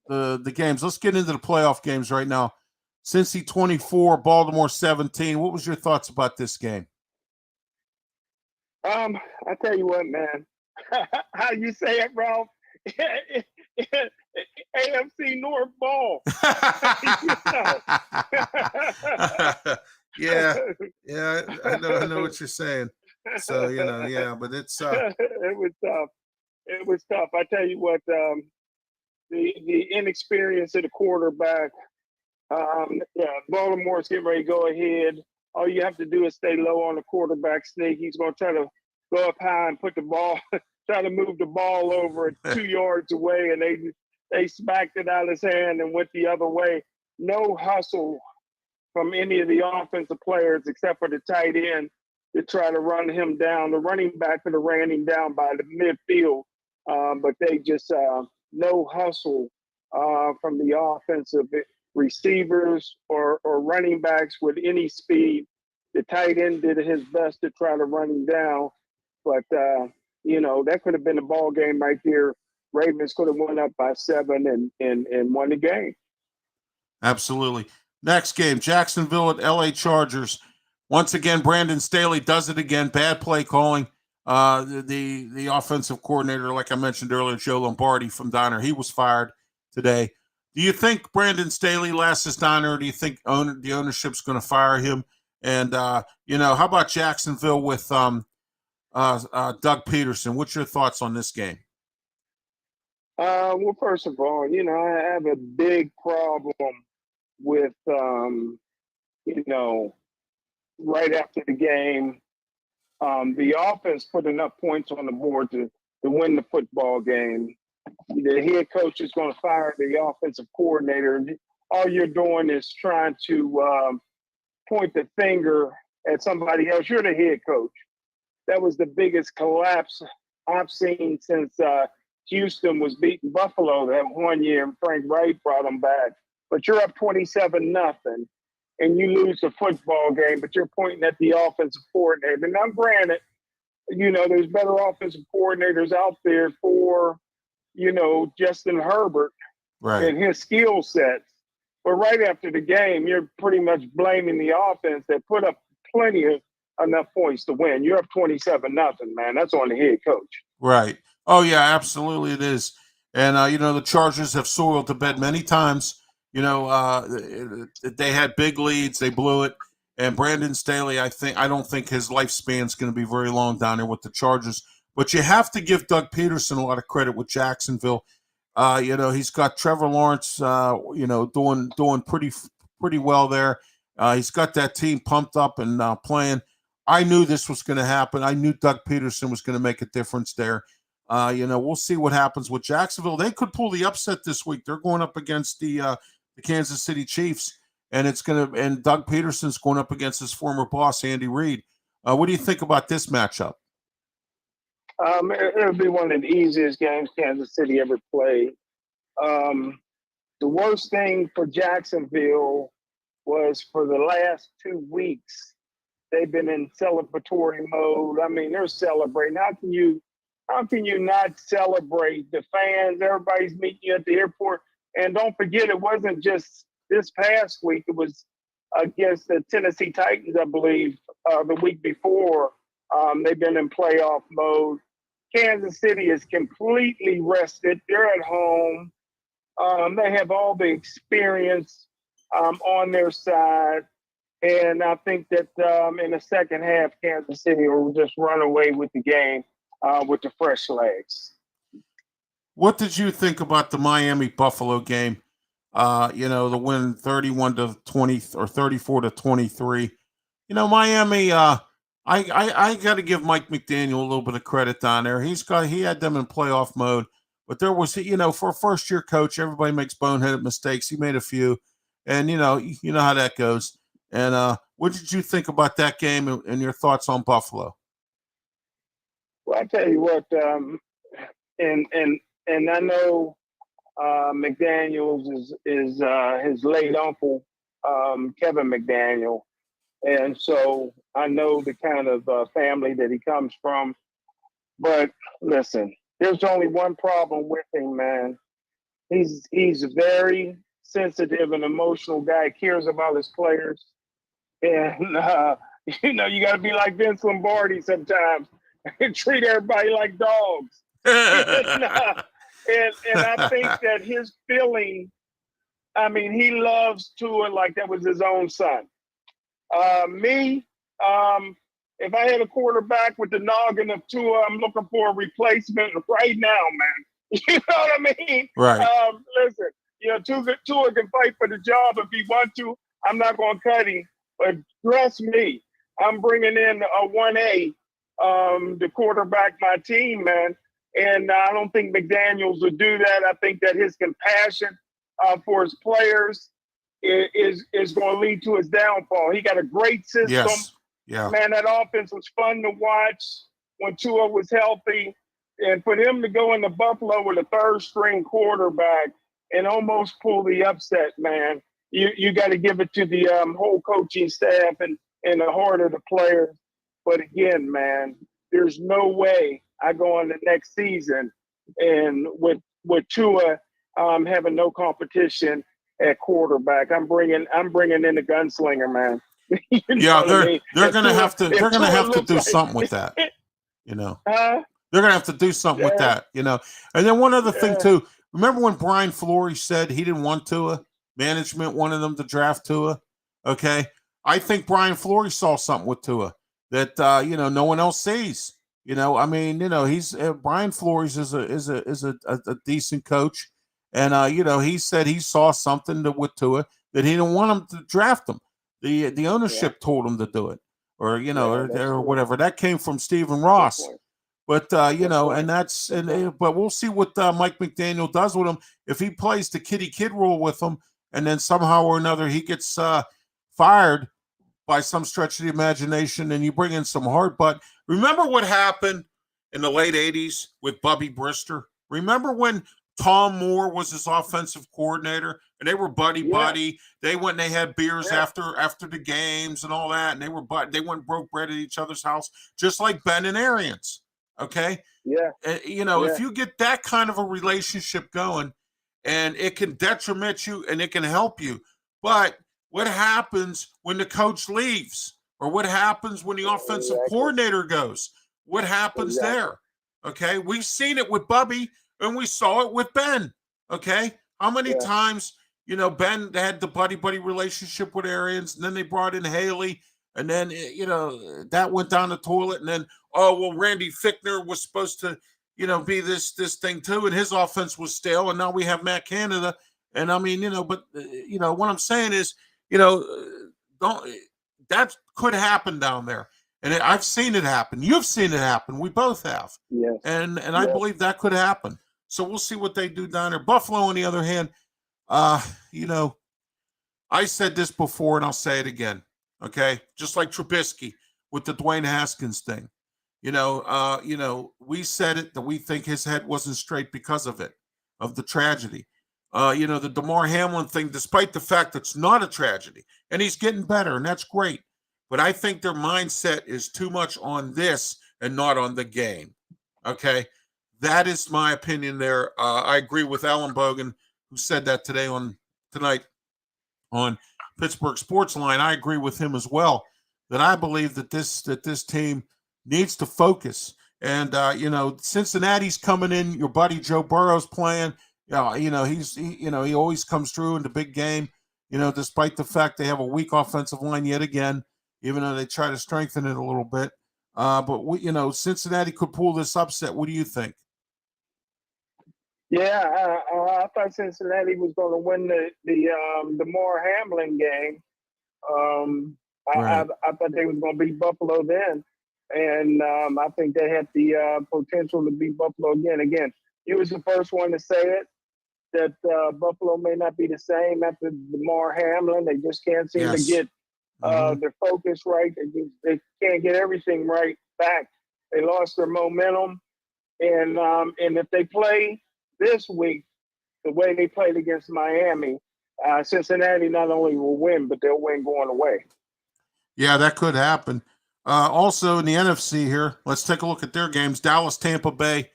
the games, let's get into the playoff games right now. Cincy 24, Baltimore 17. What was your thoughts about this game? I tell you what, man. How you say it, Ralph? AFC North ball. Yeah, yeah, I know what you're saying. So yeah, but it's it was tough. It was tough. I tell you what, the inexperience of the quarterback. Yeah, Baltimore's getting ready to go ahead. All you have to do is stay low on the quarterback sneak. He's going to try to go up high and put the ball, try to move the ball over 2 yards away, and they smacked it out of his hand and went the other way. No hustle from any of the offensive players except for the tight end to try to run him down. The running back could have ran him down by the midfield, but they just no hustle from the offensive receivers or running backs with any speed. The tight end did his best to try to run him down, but that could have been a ball game right there. Ravens could have won up by 7 and won the game. Absolutely. Next game, Jacksonville at LA Chargers. Once again, Brandon Staley does it again. Bad play calling. The offensive coordinator, like I mentioned earlier, Joe Lombardi from Donner, he was fired today. Do you think Brandon Staley lasts his Donner, or do you think the ownership's going to fire him? And how about Jacksonville with Doug Peterson? What's your thoughts on this game? Well, first of all, I have a big problem with, right after the game, the offense put enough points on the board to win the football game. The head coach is going to fire the offensive coordinator. All you're doing is trying to point the finger at somebody else. You're the head coach. That was the biggest collapse I've seen since Houston was beating Buffalo that one year, and Frank Wright brought them back. But you're up 27-0, and you lose the football game, but you're pointing at the offensive coordinator. And now, granted, there's better offensive coordinators out there for, Justin Herbert and his skill sets. But right after the game, you're pretty much blaming the offense that put up plenty of enough points to win. You're up 27-0, man. That's on the head coach. Right. Oh, yeah, absolutely it is. And, the Chargers have soiled the bed many times. They had big leads. They blew it. And Brandon Staley, I don't think his lifespan is going to be very long down there with the Chargers. But you have to give Doug Peterson a lot of credit with Jacksonville. He's got Trevor Lawrence, doing pretty well there. He's got that team pumped up and playing. I knew this was going to happen. I knew Doug Peterson was going to make a difference there. We'll see what happens with Jacksonville. They could pull the upset this week. They're going up against the Kansas City Chiefs, and Doug Peterson's going up against his former boss, Andy Reid. What do you think about this matchup? It'll be one of the easiest games Kansas City ever played. The worst thing for Jacksonville was for the last 2 weeks, they've been in celebratory mode. I mean, they're celebrating. How can you not celebrate? The fans, everybody's meeting you at the airport. And don't forget, it wasn't just this past week. It was against the Tennessee Titans, I believe, the week before. They've been in playoff mode. Kansas City is completely rested. They're at home. They have all the experience on their side. And I think that in the second half, Kansas City will just run away with the game with the fresh legs. What did you think about the Miami-Buffalo game? The win 31-20 or 34-23. Miami, I got to give Mike McDaniel a little bit of credit down there. He had them in playoff mode, but there was, for a first-year coach, everybody makes boneheaded mistakes. He made a few, and you know how that goes. And what did you think about that game and your thoughts on Buffalo? Well, I tell you what, and I know McDaniels is his late uncle, Kevin McDaniel, and so I know the kind of family that he comes from. But listen, There's only one problem with him, man. He's a very sensitive and emotional guy. Cares about his players, and you got to be like Vince Lombardi sometimes and treat everybody like dogs. and, and I think that his feeling. I mean, he loves Tua like that was his own son. Me, if I had a quarterback with the noggin of Tua, I'm looking for a replacement right now, man. You know what I mean? Right. Listen, Tua can fight for the job if he wants to. I'm not going to cut him, but trust me, I'm bringing in a 1A to quarterback my team, man. And I don't think McDaniels would do that. I think that his compassion for his players is going to lead to his downfall. He got a great system. Yes. Yeah. Man, that offense was fun to watch when Tua was healthy. And for him to go into Buffalo with a third-string quarterback and almost pull the upset, man, you got to give it to the whole coaching staff and the heart of the players. But again, man, there's no way I go on the next season and with Tua having no competition at quarterback. I'm bringing in the gunslinger, man. They're gonna have to do something with that. They're gonna have to do something with that. And then one other thing too. Remember when Brian Flores said he didn't want Tua? Management wanted them to draft Tua. Okay, I think Brian Flores saw something with Tua that no one else sees. He's Brian Flores is a decent coach, and he said he saw something with Tua that he didn't want him to draft him. The ownership told him to do it, or whatever. That came from Stephen Ross. But but we'll see what Mike McDaniel does with him if he plays the kitty kid role with him, and then somehow or another he gets fired by some stretch of the imagination, and you bring in some heart. But remember what happened in the late '80s with Bubby Brister? Remember when Tom Moore was his offensive coordinator, and they were buddy. They went and they had beers after the games and all that, and they went and broke bread at each other's house, just like Ben and Arians. Okay. Yeah. If you get that kind of a relationship going, and it can detriment you and it can help you, but what happens when the coach leaves, or what happens when the offensive coordinator goes? What happens there? Okay. We've seen it with Bubby, and we saw it with Ben. Okay. How many times, Ben had the buddy relationship with Arians, and then they brought in Haley, and then, that went down the toilet, and then, Randy Fichtner was supposed to, be this thing too, and his offense was stale, and now we have Matt Canada. And I mean, but what I'm saying is, that could happen down there. And I've seen it happen. You've seen it happen. We both have. Yes. And I believe that could happen. So we'll see what they do down there. Buffalo, on the other hand, I said this before and I'll say it again. Okay. Just like Trubisky with the Dwayne Haskins thing. We said it that we think his head wasn't straight because of it, of the tragedy. The DeMar Hamlin thing, despite the fact that it's not a tragedy, and he's getting better, and that's great. But I think their mindset is too much on this and not on the game. Okay? That is my opinion there. I agree with Alan Bogan, who said that tonight on Pittsburgh Sportsline. I agree with him as well, that I believe that this team needs to focus. And, Cincinnati's coming in. Your buddy Joe Burrow's playing. He always comes through in the big game, despite the fact they have a weak offensive line yet again, even though they try to strengthen it a little bit. But Cincinnati could pull this upset. What do you think? Yeah, I thought Cincinnati was going to win the Moore Hamlin game. I thought they was going to beat Buffalo then, and I think they had the potential to beat Buffalo again. Again, he was the first one to say it, that Buffalo may not be the same after Damar Hamlin. They just can't seem to get their focus right. They can't get everything right back. They lost their momentum, and if they play this week the way they played against Miami, Cincinnati not only will win, but they'll win going away. Yeah, that could happen. Also in the NFC here, let's take a look at their games. Dallas, Tampa Bay.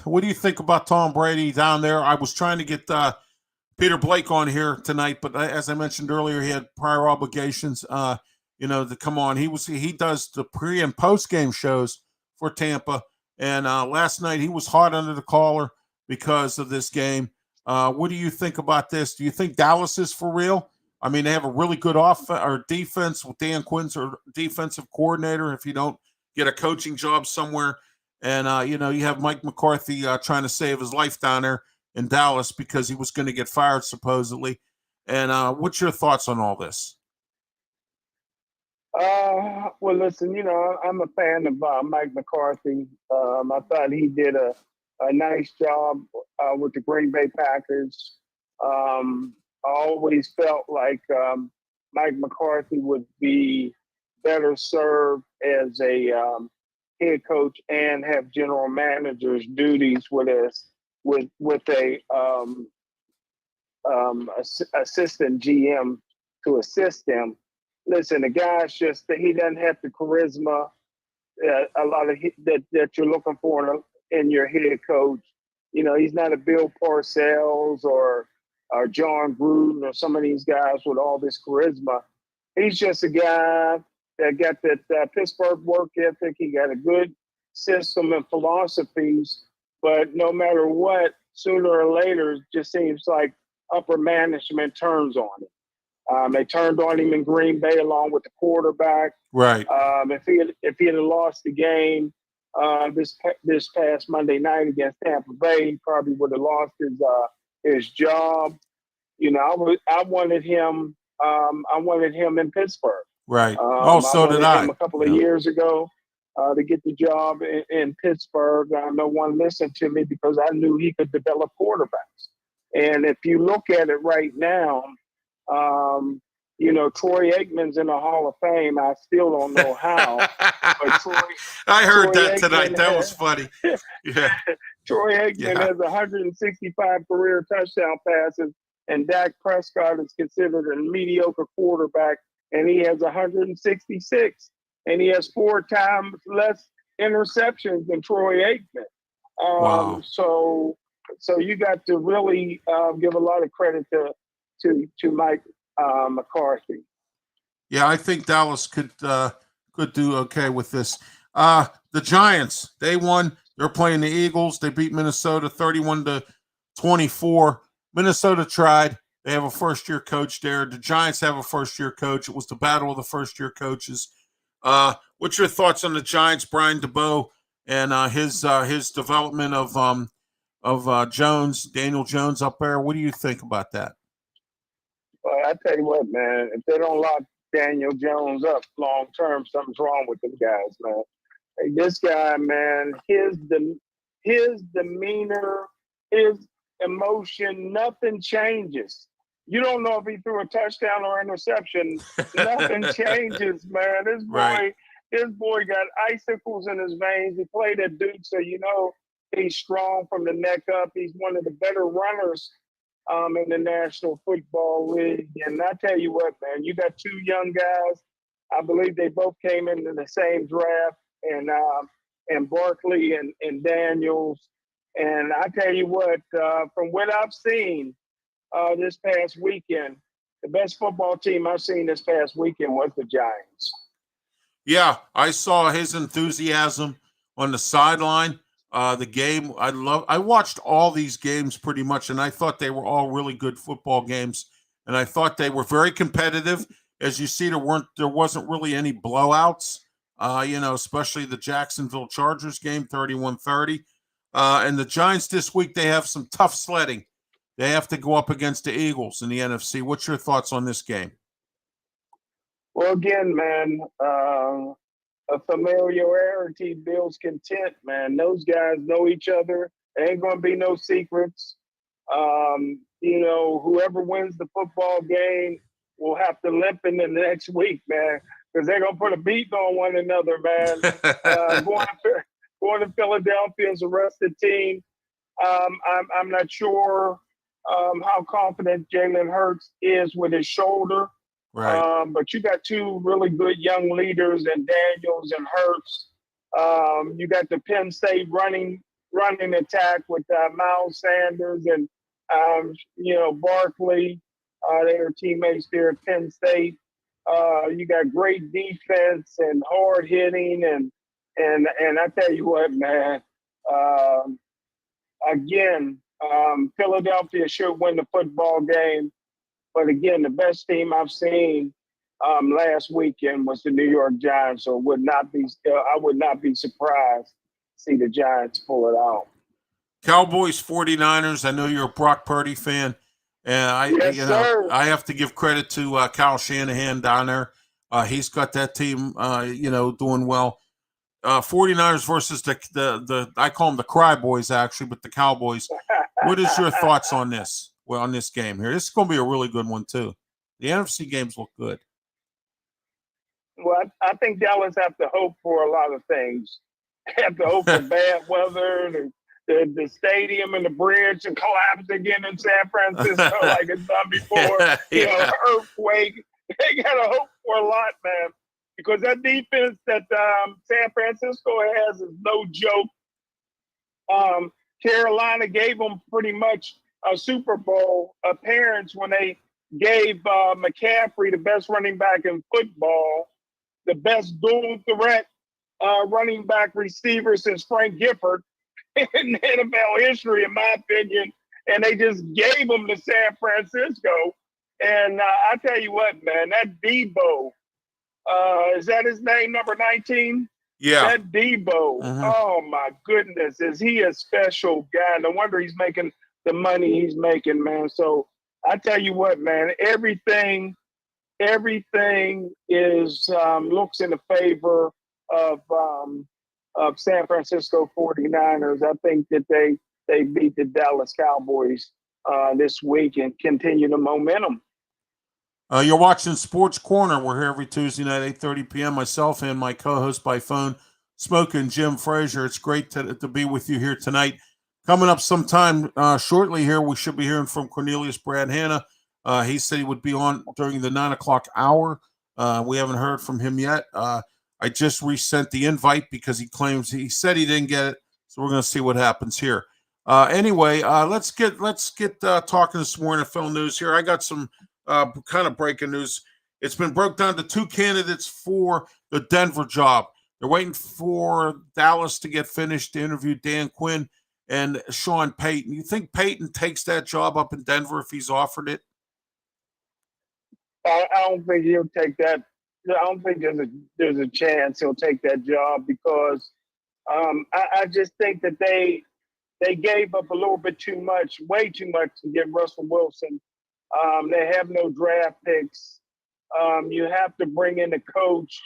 What do you think about Tom Brady down there? I was trying to get Peter Blake on here tonight, but as I mentioned earlier, he had prior obligations, to come on. He does the pre and post game shows for Tampa, and last night he was hot under the collar because of this game. What do you think about this? Do you think Dallas is for real? I mean, they have a really good defense with Dan Quinn's or defensive coordinator. If you don't get a coaching job somewhere, and you have Mike McCarthy trying to save his life down there in Dallas because he was going to get fired supposedly. And what's your thoughts on all this? Well, listen, I'm a fan of Mike McCarthy. I thought he did a nice job with the Green Bay Packers. I always felt like Mike McCarthy would be better served as a head coach and have general manager's duties with a assistant GM to assist him. Listen, the guy's just that he doesn't have the charisma a lot of that you're looking for in your head coach. He's not a Bill Parcells or John Gruden or some of these guys with all this charisma. He's just a guy that got that Pittsburgh work ethic. He got a good system and philosophies, but no matter what, sooner or later, it just seems like upper management turns on him. They turned on him in Green Bay along with the quarterback. Right. If he had lost the game this past Monday night against Tampa Bay, he probably would have lost his job. I wanted him. I wanted him in Pittsburgh. Right. So did I. Him a couple of years ago to get the job in Pittsburgh. No one listened to me because I knew he could develop quarterbacks. And if you look at it right now, Troy Aikman's in the Hall of Fame. I still don't know how. But I heard Troy that tonight. Aikman That was funny. Yeah. Troy Aikman has 165 career touchdown passes, and Dak Prescott is considered a mediocre quarterback, and he has 166, and he has 4 times less interceptions than Troy Aikman. Wow. So you got to really give a lot of credit to Mike McCarthy. Yeah, I think Dallas could do okay with this. The Giants, they won. They're playing the Eagles. They beat Minnesota 31-24. Minnesota tried. They have a first-year coach there. The Giants have a first-year coach. It was the battle of the first-year coaches. What's your thoughts on the Giants, Brian DeBoe, and his development of Jones, Daniel Jones up there? What do you think about that? Well, I tell you what, man, if they don't lock Daniel Jones up long term, something's wrong with them guys, man. Hey, this guy, man, his demeanor, his emotion, nothing changes. You don't know if he threw a touchdown or interception. Nothing changes, man. This boy got icicles in his veins. He played at Duke, so he's strong from the neck up. He's one of the better runners in the National Football League. And I tell you what, man, you got 2 young guys. I believe they both came into the same draft, and Barkley and Daniels. And I tell you what, from what I've seen this past weekend, the best football team I've seen this past weekend was the Giants. Yeah, I saw his enthusiasm on the sideline. The game, I watched all these games pretty much, and I thought they were all really good football games. And I thought they were very competitive. As you see, there wasn't really any blowouts. Especially the Jacksonville Chargers game, 31-30. And the Giants this week, they have some tough sledding. They have to go up against the Eagles in the NFC. What's your thoughts on this game? Well, again, man, a familiarity builds content, man. Those guys know each other. There ain't going to be no secrets. Whoever wins the football game will have to limp in the next week, man, because they're going to put a beat on one another, man. Going to Philadelphia as a rested team. I'm not sure how confident Jalen Hurts is with his shoulder. Right. But you got 2 really good young leaders in Daniels and Hurts. You got the Penn State running running attack with Miles Sanders and Barkley. They were teammates there at Penn State. You got great defense and hard hitting, and I tell you what, man. Again, Philadelphia should win the football game, but again, the best team I've seen last weekend was the New York Giants. So I would not be surprised to see the Giants pull it out. Cowboys, 49ers. I know you're a Brock Purdy fan. And Sir. I have to give credit to Kyle Shanahan down there. He's got that team, doing well. 49ers versus the I call them the Cry Boys, actually, but the Cowboys. What is your thoughts on this? Well, on this game here, this is going to be a really good one too. The NFC games look good. Well, I think Dallas have to hope for a lot of things. They have to hope for bad weather, the stadium and the bridge to collapse again in San Francisco like it's done before. Earthquake. They got to hope for a lot, man, because that defense that San Francisco has is no joke. Carolina gave them pretty much a Super Bowl appearance when they gave McCaffrey, the best running back in football, the best dual threat running back receiver since Frank Gifford in NFL history, in my opinion. And they just gave him to San Francisco. And I tell you what, man, that Debo, is that his name, number 19? Yeah. That Debo, Oh my goodness, is he a special guy? No wonder he's making the money he's making, man. So I tell you what, man, everything is looks in the favor of San Francisco 49ers. I think that they beat the Dallas Cowboys this week and continue the momentum. You're watching Sports Corner. We're here every Tuesday night, 8:30 p.m. Myself and my co-host by phone, Smokin, Jim Frazier. It's great to be with you here tonight. Coming up sometime shortly here, we should be hearing from Cornelius Brad Hanna. He said he would be on during the 9 o'clock hour. We haven't heard from him yet. I just resent the invite because he said he didn't get it. So we're going to see what happens here. Anyway, let's get talking this morning NFL news here. I got some kind of breaking news. It's been broke down to two candidates for the Denver job. They're waiting for Dallas to get finished to interview Dan Quinn and Sean Payton. You think Payton takes that job up in Denver if he's offered it? I don't think he'll take that. I don't think there's a chance he'll take that job because I just think that they gave up a little bit too much, way too much to get Russell Wilson. They have no draft picks. You have to bring in a coach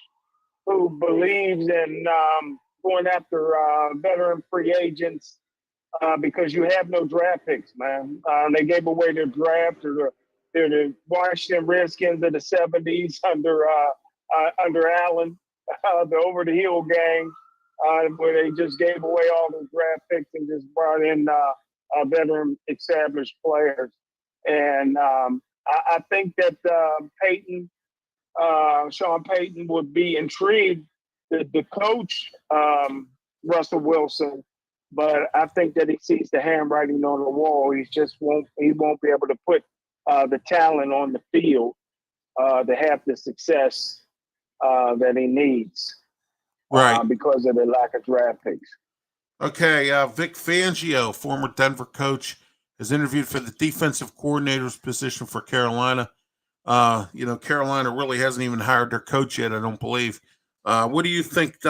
who believes in going after veteran free agents because you have no draft picks, man. They gave away their draft to the Washington Redskins of the 70s under Allen, the over-the-hill gang, where they just gave away all the draft picks and just brought in veteran established players. And I think that Sean Payton would be intrigued, the coach, Russell Wilson, but I think that he sees the handwriting on the wall. He won't be able to put the talent on the field to have the success that he needs, right? Because of the lack of draft picks. Okay, Vic Fangio, former Denver coach, is interviewed for the defensive coordinator's position for Carolina. Carolina really hasn't even hired their coach yet, I don't believe. What do you think?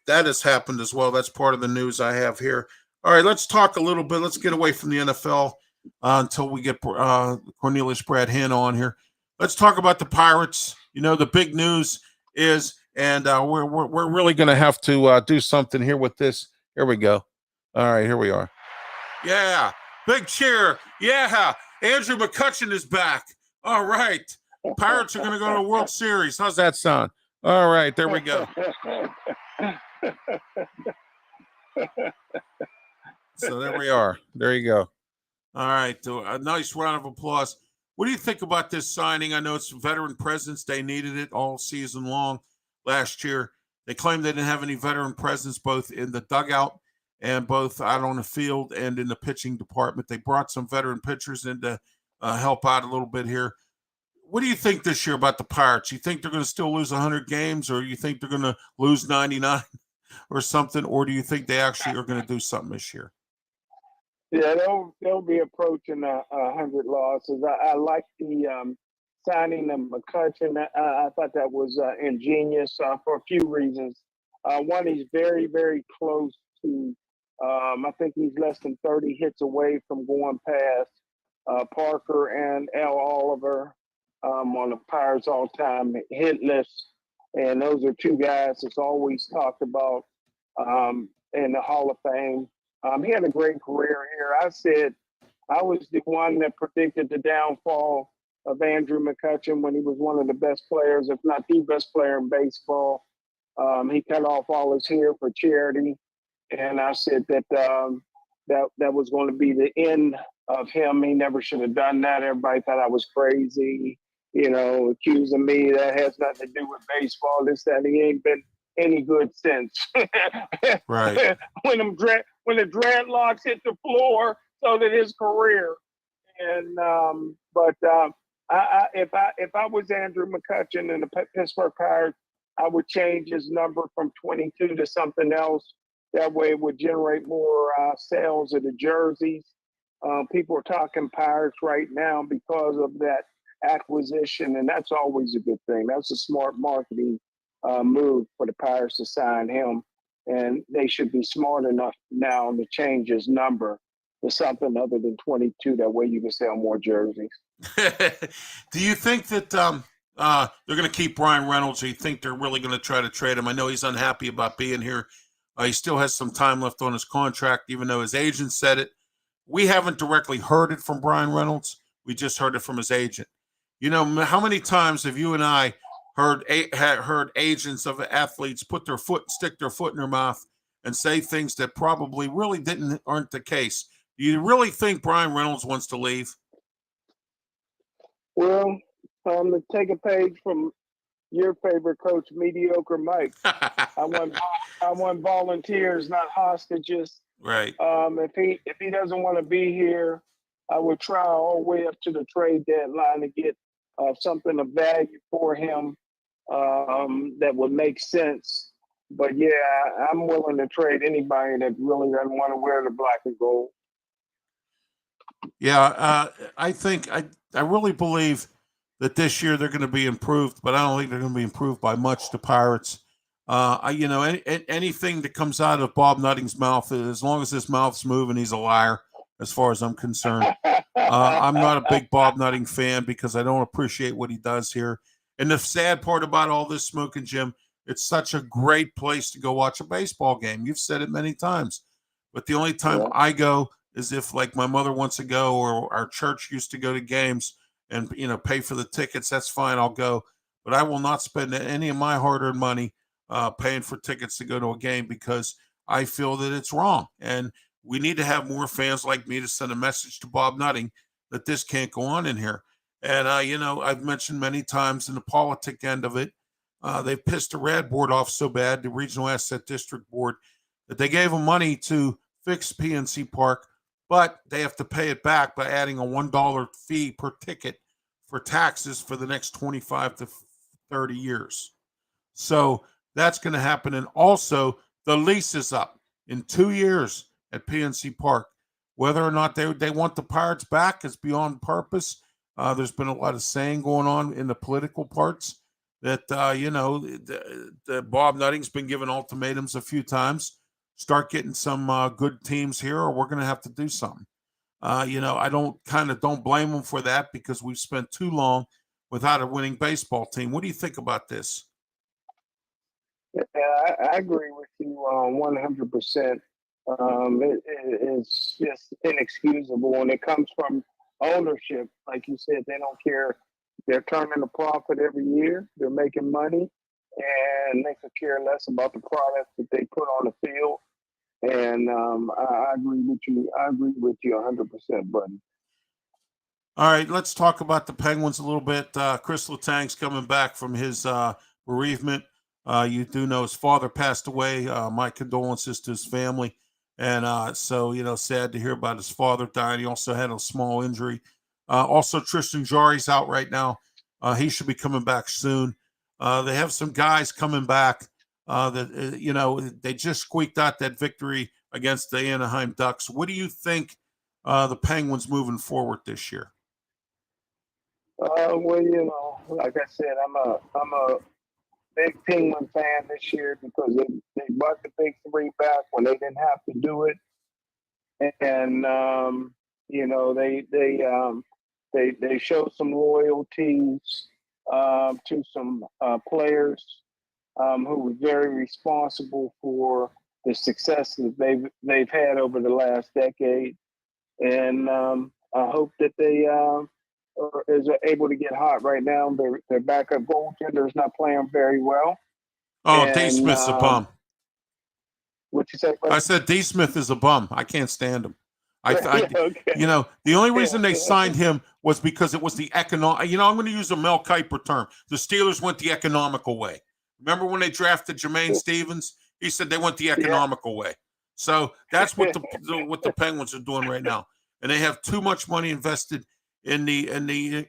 That has happened as well. That's part of the news I have here. All right, let's talk a little bit. Let's get away from the NFL until we get Cornelius Brad Hanna on here. Let's talk about the Pirates. The big news is, and we're really going to have to do something here with this. Here we go. All right, here we are. Yeah, big cheer. Yeah, Andrew McCutchen is back. All right, Pirates are going to go to the World Series. How's that sound? All right, there we go. So there we are. There you go. All right, a nice round of applause. What do you think about this signing? I know it's Veteran Presidents Day, needed it all season long last year. They claimed they didn't have any veteran presence both in the dugout and both out on the field and in the pitching department. They brought some veteran pitchers in to help out a little bit here. What do you think this year about the Pirates? You think they're going to still lose 100 games, or you think they're going to lose 99 or something, or do you think they actually are going to do something this year? Yeah, they'll be approaching 100 losses. I like the signing of McCutcheon. I thought that was ingenious for a few reasons. One, he's very, very close to. I think he's less than 30 hits away from going past Parker and Al Oliver on the Pirates all-time hit list. And those are two guys that's always talked about in the Hall of Fame. He had a great career here. I was the one that predicted the downfall of Andrew McCutcheon when he was one of the best players, if not the best player in baseball. He cut off all his hair for charity. And I said that that was going to be the end of him. He never should have done that. Everybody thought I was crazy, accusing me that has nothing to do with baseball, this, that. He ain't been any good since. Right. when the dreadlocks hit the floor, so did his career. And if I was Andrew McCutcheon and the Pittsburgh Pirates, I would change his number from 22 to something else. That way it would generate more sales of the jerseys. People are talking Pirates right now because of that acquisition, and that's always a good thing. That's a smart marketing move for the Pirates to sign him, and they should be smart enough now to change his number to something other than 22. That way you can sell more jerseys. Do you think that they're going to keep Brian Reynolds, or you think they're really going to try to trade him? I know he's unhappy about being here. He still has some time left on his contract, even though his agent said it. We haven't directly heard it from Brian Reynolds. We just heard it from his agent. How many times have you and I heard agents of athletes stick their foot in their mouth and say things that probably really aren't the case? Do you really think Brian Reynolds wants to leave? Well, to take a page from your favorite coach, Mediocre Mike. I want volunteers, not hostages. Right. If he doesn't want to be here, I would try all the way up to the trade deadline to get something of value for him that would make sense. But yeah, I'm willing to trade anybody that really doesn't want to wear the black and gold. Yeah, I think I really believe that this year they're going to be improved, but I don't think they're going to be improved by much. The Pirates, anything that comes out of Bob Nutting's mouth, as long as his mouth's moving, he's a liar. As far as I'm concerned, I'm not a big Bob Nutting fan because I don't appreciate what he does here. And the sad part about all this, Smokin' Jim, it's such a great place to go watch a baseball game. You've said it many times, but the only time I go is if, like, my mother wants to go, or our church used to go to games and pay for the tickets. That's fine, I'll go, but I will not spend any of my hard-earned money paying for tickets to go to a game because I feel that it's wrong. And we need to have more fans like me to send a message to Bob Nutting that this can't go on in here. And I've mentioned many times in the politic end of it, they've pissed the RAD board off so bad, the Regional Asset District Board, that they gave them money to fix PNC Park, but they have to pay it back by adding a $1 fee per ticket for taxes for the next 25 to 30 years. So that's going to happen. And also, the lease is up in 2 years at PNC Park. Whether or not they want the Pirates back is beyond purpose. There's been a lot of saying going on in the political parts that, the Bob Nutting's been given ultimatums a few times. Start getting some good teams here, or we're going to have to do something. I don't blame them for that because we've spent too long without a winning baseball team. What do you think about this? Yeah, I agree with you 100%. It's just inexcusable when it comes from ownership. Like you said, they don't care. They're turning a profit every year. They're making money, and they could care less about the product that they put on the field. And I agree with you. I agree with you 100%, buddy. All right, let's talk about the Penguins a little bit. Chris Letang's coming back from his bereavement. You do know his father passed away. My condolences to his family. And so, sad to hear about his father dying. He also had a small injury. Also, Tristan Jari's out right now. He should be coming back soon. They have some guys coming back that, they just squeaked out that victory against the Anaheim Ducks. What do you think the Penguins moving forward this year? Well, like I said, I'm a big Penguin fan this year because they brought the big three back when they didn't have to do it, and they showed some loyalties to some players who were very responsible for the success that they've had over the last decade, and I hope that they is able to get hot right now. Their backup goaltender is not playing very well. Oh, D. Smith's a bum. What you say? I said D. Smith is a bum. I can't stand him. Okay. The only reason they signed him was because it was the economic. I'm going to use a Mel Kiper term. The Steelers went the economical way. Remember when they drafted Jermaine Stevens? He said they went the economical way. So that's what the Penguins are doing right now, and they have too much money invested in the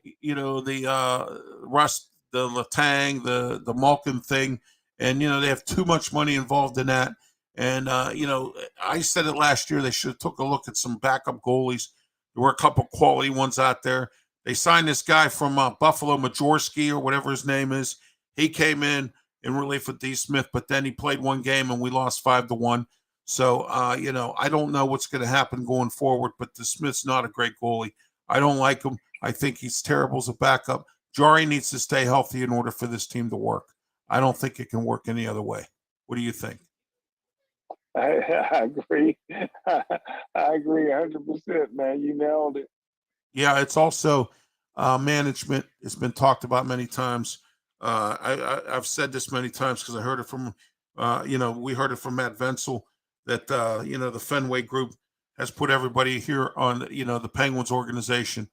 Rust, the Letang, the Malkin thing, and they have too much money involved in that. And I said it last year. They should have took a look at some backup goalies. There were a couple quality ones out there. They signed this guy from Buffalo, Majorski or whatever his name is. He came in relief with D. Smith, but then he played one game and we lost 5-1. So I don't know what's going to happen going forward. But D. Smith's not a great goalie. I don't like him. I think he's terrible as a backup. Jari needs to stay healthy in order for this team to work. I don't think it can work any other way. What do you think? I agree. I agree 100%, man. You nailed it. Yeah, it's also management. It's been talked about many times. I've said this many times because I heard it from, we heard it from Matt Venzel that, the Fenway Group has put everybody here on, the Penguins organization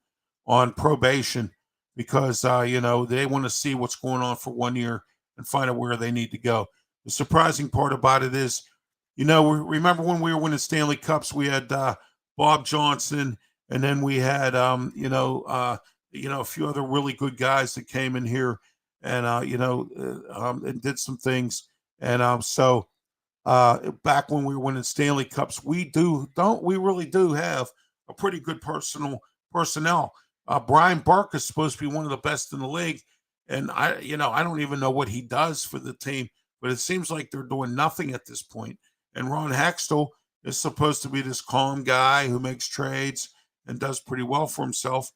on probation because, they want to see what's going on for 1 year and find out where they need to go. The surprising part about it is, remember when we were winning Stanley Cups, we had Bob Johnson, and then we had a few other really good guys that came in here and and did some things. And so back when we were winning Stanley Cups, we really do have a pretty good personnel. Brian Burke is supposed to be one of the best in the league, and I don't even know what he does for the team, but it seems like they're doing nothing at this point. And Ron Hextall is supposed to be this calm guy who makes trades and does pretty well for himself.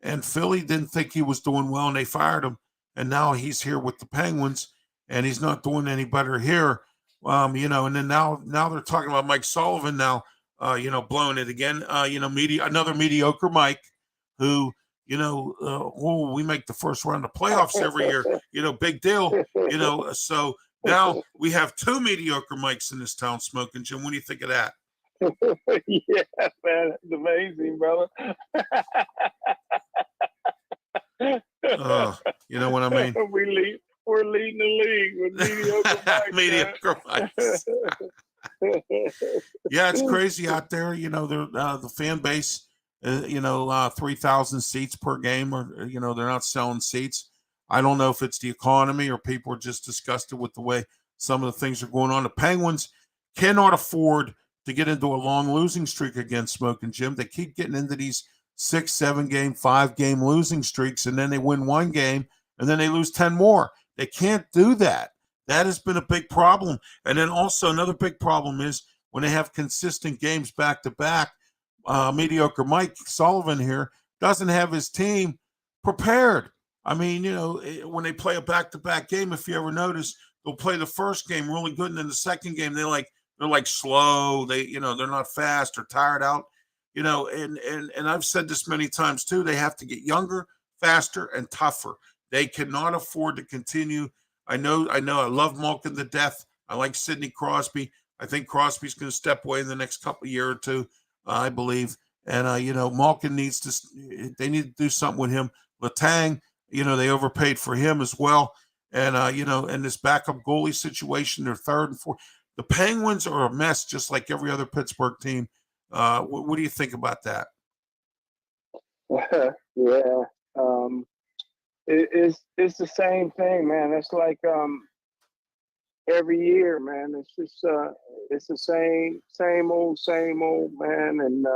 And Philly didn't think he was doing well, and they fired him. And now he's here with the Penguins, and he's not doing any better here. And then now they're talking about Mike Sullivan now, blowing it again. Another mediocre Mike who, we make the first round of playoffs every year. Big deal. So now we have two mediocre Mikes in this town, Smokin. Jim, what do you think of that? Yeah, man, it's amazing, brother. You know what I mean? We're leading the league with mediocre Mikes. Mediocre Mikes. Yeah, it's crazy out there. The fan base, 3,000 seats per game, or they're not selling seats. I don't know if it's the economy or people are just disgusted with the way some of the things are going on. The Penguins cannot afford to get into a long losing streak against Smokin' Jim. They keep getting into these 6, 7 game, 5 game losing streaks, and then they win one game and then they lose 10 more. They can't do that. That has been a big problem. And then also another big problem is when they have consistent games back to back, mediocre Mike Sullivan here doesn't have his team prepared. I mean, when they play a back-to-back game, if you ever notice, they'll play the first game really good, and then the second game they're like slow. They're not fast or tired out. And I've said this many times too. They have to get younger, faster, and tougher. They cannot afford to continue. I know. I love Malkin to death. I like Sidney Crosby. I think Crosby's going to step away in the next couple of years or two, I believe. And Malkin needs to. They need to do something with him. Letang. They overpaid for him as well. And, and this backup goalie situation, they're third and fourth. The Penguins are a mess, just like every other Pittsburgh team. What do you think about that? Yeah. Um, it's the same thing, man. It's like every year, man. It's just it's the same old, man, and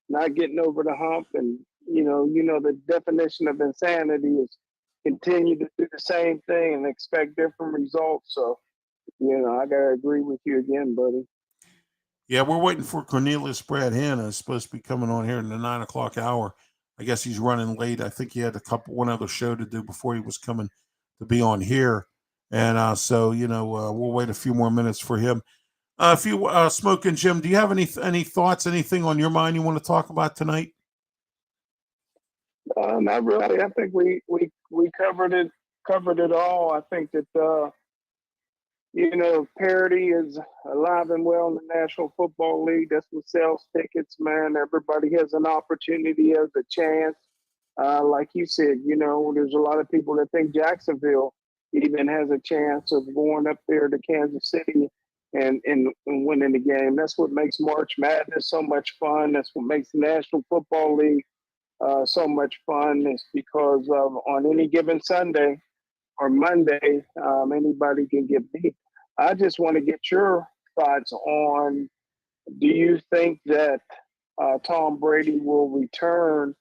not getting over the hump. And the definition of insanity is continue to do the same thing and expect different results. So, I gotta agree with you again, buddy. Yeah, we're waiting for Cornelius Brad Hanna. Is supposed to be coming on here in the 9 o'clock hour. I guess he's running late. I think he had one other show to do before he was coming to be on here. And so, we'll wait a few more minutes for him. If you Smokin' Jim, do you have any thoughts, anything on your mind you want to talk about tonight? Not really. I think we covered it all. I think that parity is alive and well in the National Football League. That's what sells tickets, man. Everybody has an opportunity, has a chance. Like you said, there's a lot of people that think Jacksonville even has a chance of going up there to Kansas City and winning the game. That's what makes March Madness so much fun. That's what makes the National Football League so much fun. It's because on any given Sunday or Monday, anybody can get beat. I just want to get your thoughts on, do you think that Tom Brady will return?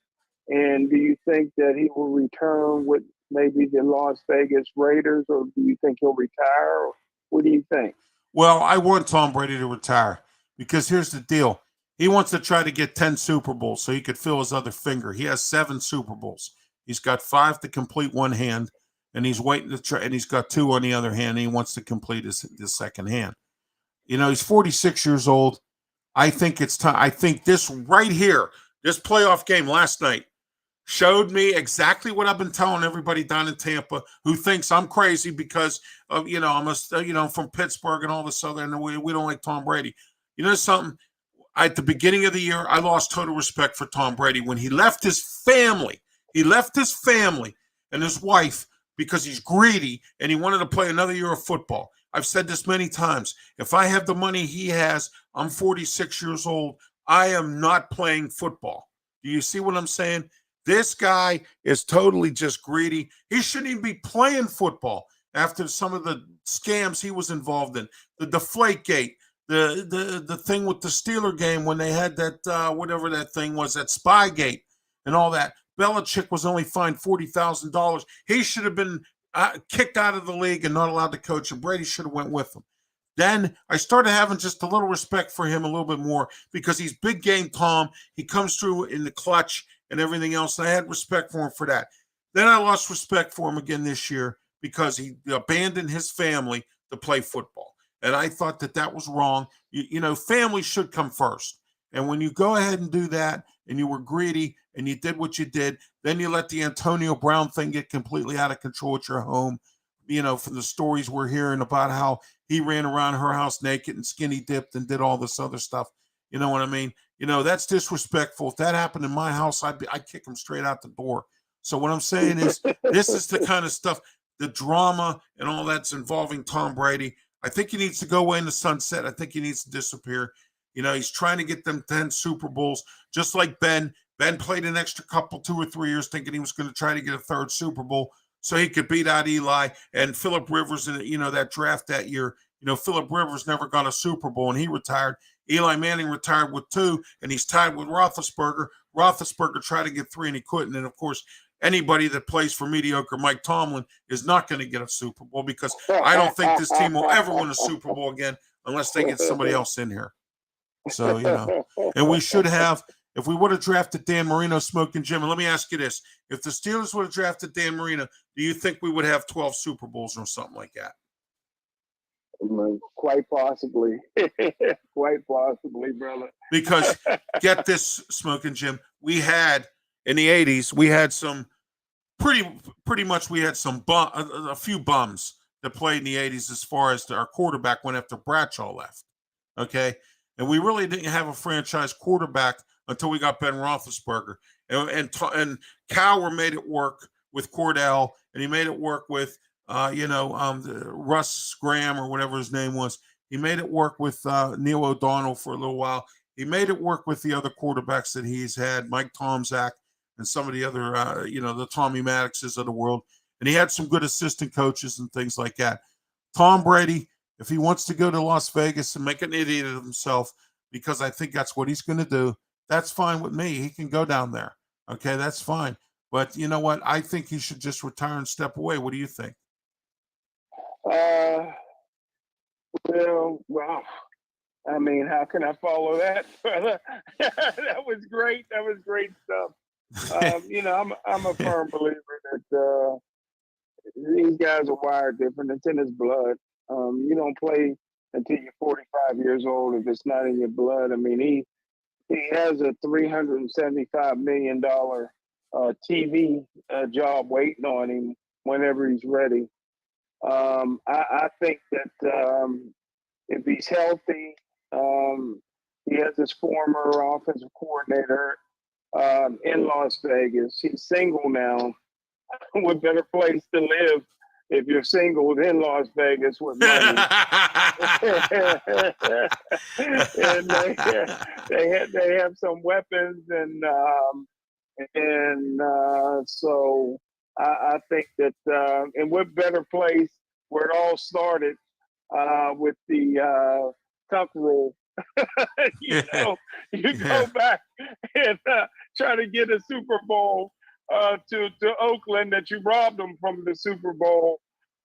And do you think that he will return with maybe the Las Vegas Raiders, or do you think he'll retire? What do you think? Well, I want Tom Brady to retire because here's the deal. He wants to try to get 10 Super Bowls so he could fill his other finger. He has 7 Super Bowls. He's got 5 to complete one hand, and he's waiting to try, and he's got 2 on the other hand, and he wants to complete his second hand. He's 46 years old. I think it's time. I think this right here, this playoff game last night, showed me exactly what I've been telling everybody down in Tampa who thinks I'm crazy because of, I'm from Pittsburgh and all this other, and we don't like Tom Brady. You know something? At the beginning of the year, I lost total respect for Tom Brady when he left his family. He left his family and his wife because he's greedy and he wanted to play another year of football. I've said this many times. If I have the money he has, I'm 46 years old. I am not playing football. Do you see what I'm saying? This guy is totally just greedy. He shouldn't even be playing football after some of the scams he was involved in. The Deflategate, the thing with the Steeler game when they had that whatever that thing was, that Spygate and all that. Belichick was only fined $40,000. He should have been kicked out of the league and not allowed to coach, and Brady should have went with him. Then I started having just a little respect for him a little bit more because he's big game Tom. He comes through in the clutch and everything else, and I had respect for him for that. Then I lost respect for him again this year because he abandoned his family to play football. And I thought that was wrong. Family should come first. And when you go ahead and do that, and you were greedy, and you did what you did, then you let the Antonio Brown thing get completely out of control at your home. From the stories we're hearing about how he ran around her house naked and skinny dipped and did all this other stuff. You know what I mean? That's disrespectful. If that happened in my house, I'd kick him straight out the door. So what I'm saying is, this is the kind of stuff, the drama and all that's involving Tom Brady. I think he needs to go away in the sunset. I think he needs to disappear. He's trying to get them 10 Super Bowls, just like Ben. Ben played an extra 2 or 3 years thinking he was going to try to get a 3rd Super Bowl so he could beat out Eli and Phillip Rivers in, that draft that year. Phillip Rivers never got a Super Bowl and he retired. Eli Manning retired with 2, and he's tied with Roethlisberger. Roethlisberger tried to get 3, and he couldn't. And, of course, anybody that plays for mediocre Mike Tomlin is not going to get a Super Bowl because I don't think this team will ever win a Super Bowl again unless they get somebody else in here. So, and we should have, if we would have drafted Dan Marino, Smokin' Jim, and let me ask you this. If the Steelers would have drafted Dan Marino, do you think we would have 12 Super Bowls or something like that? Quite possibly. Quite possibly, brother. Because get this, Smokin' Jim, we had in the 80s, we had some pretty much we had a few bums that played in the 80s as far as our quarterback went after Bradshaw left. Okay? And we really didn't have a franchise quarterback until we got Ben Roethlisberger. And Cowher made it work with Cordell, and he made it work with Russ Graham or whatever his name was. He made it work with Neil O'Donnell for a little while. He made it work with the other quarterbacks that he's had, Mike Tomczak and some of the other, the Tommy Maddoxes of the world. And he had some good assistant coaches and things like that. Tom Brady, if he wants to go to Las Vegas and make an idiot of himself, because I think that's what he's going to do, that's fine with me. He can go down there. Okay, that's fine. But you know what? I think he should just retire and step away. What do you think? Well, wow. I mean, how can I follow that, brother? That was great. That was great stuff. I'm a firm believer that these guys are wired different. It's in his blood. You don't play until you're 45 years old if it's not in your blood. I mean, he has a $375 million TV job waiting on him whenever he's ready. I think that if he's healthy, he has his former offensive coordinator in Las Vegas. He's single now. What better place to live if you're single in Las Vegas with money? And they have some weapons, and so I think that and what better place where it all started with the tuck rule. You go back and try to get a Super Bowl to Oakland that you robbed them from the Super Bowl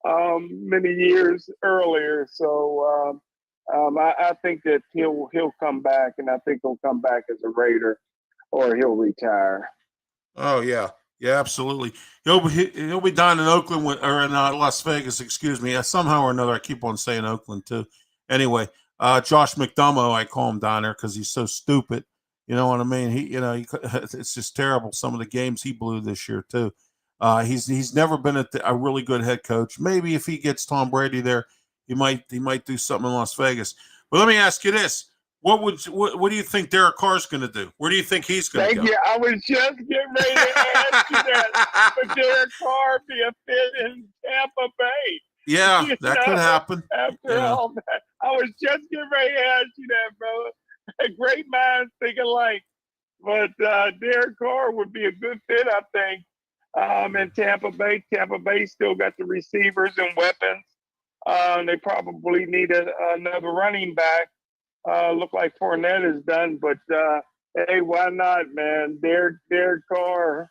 many years earlier. So I think that he'll come back, and I think he'll come back as a Raider, or he'll retire. Oh yeah, absolutely. He'll be down in Oakland or in Las Vegas. Excuse me. Somehow or another, I keep on saying Oakland too. Anyway, Josh McDonough, I call him down there because he's so stupid. You know what I mean? It's just terrible. Some of the games he blew this year too. He's never been a really good head coach. Maybe if he gets Tom Brady there, he might do something in Las Vegas. But let me ask you this: what do you think Derek Carr's going to do? Where do you think he's going to go? Thank you. I was just getting ready to ask you that. But Derek Carr be a fit in Tampa Bay. Yeah, that could happen. After all that, I was just getting ready to ask you that, brother. Great minds think alike, but Derek Carr would be a good fit, I think, in Tampa Bay. Tampa Bay still got the receivers and weapons. They probably need another running back. Look like Fournette is done, but hey, why not, man? Derek Carr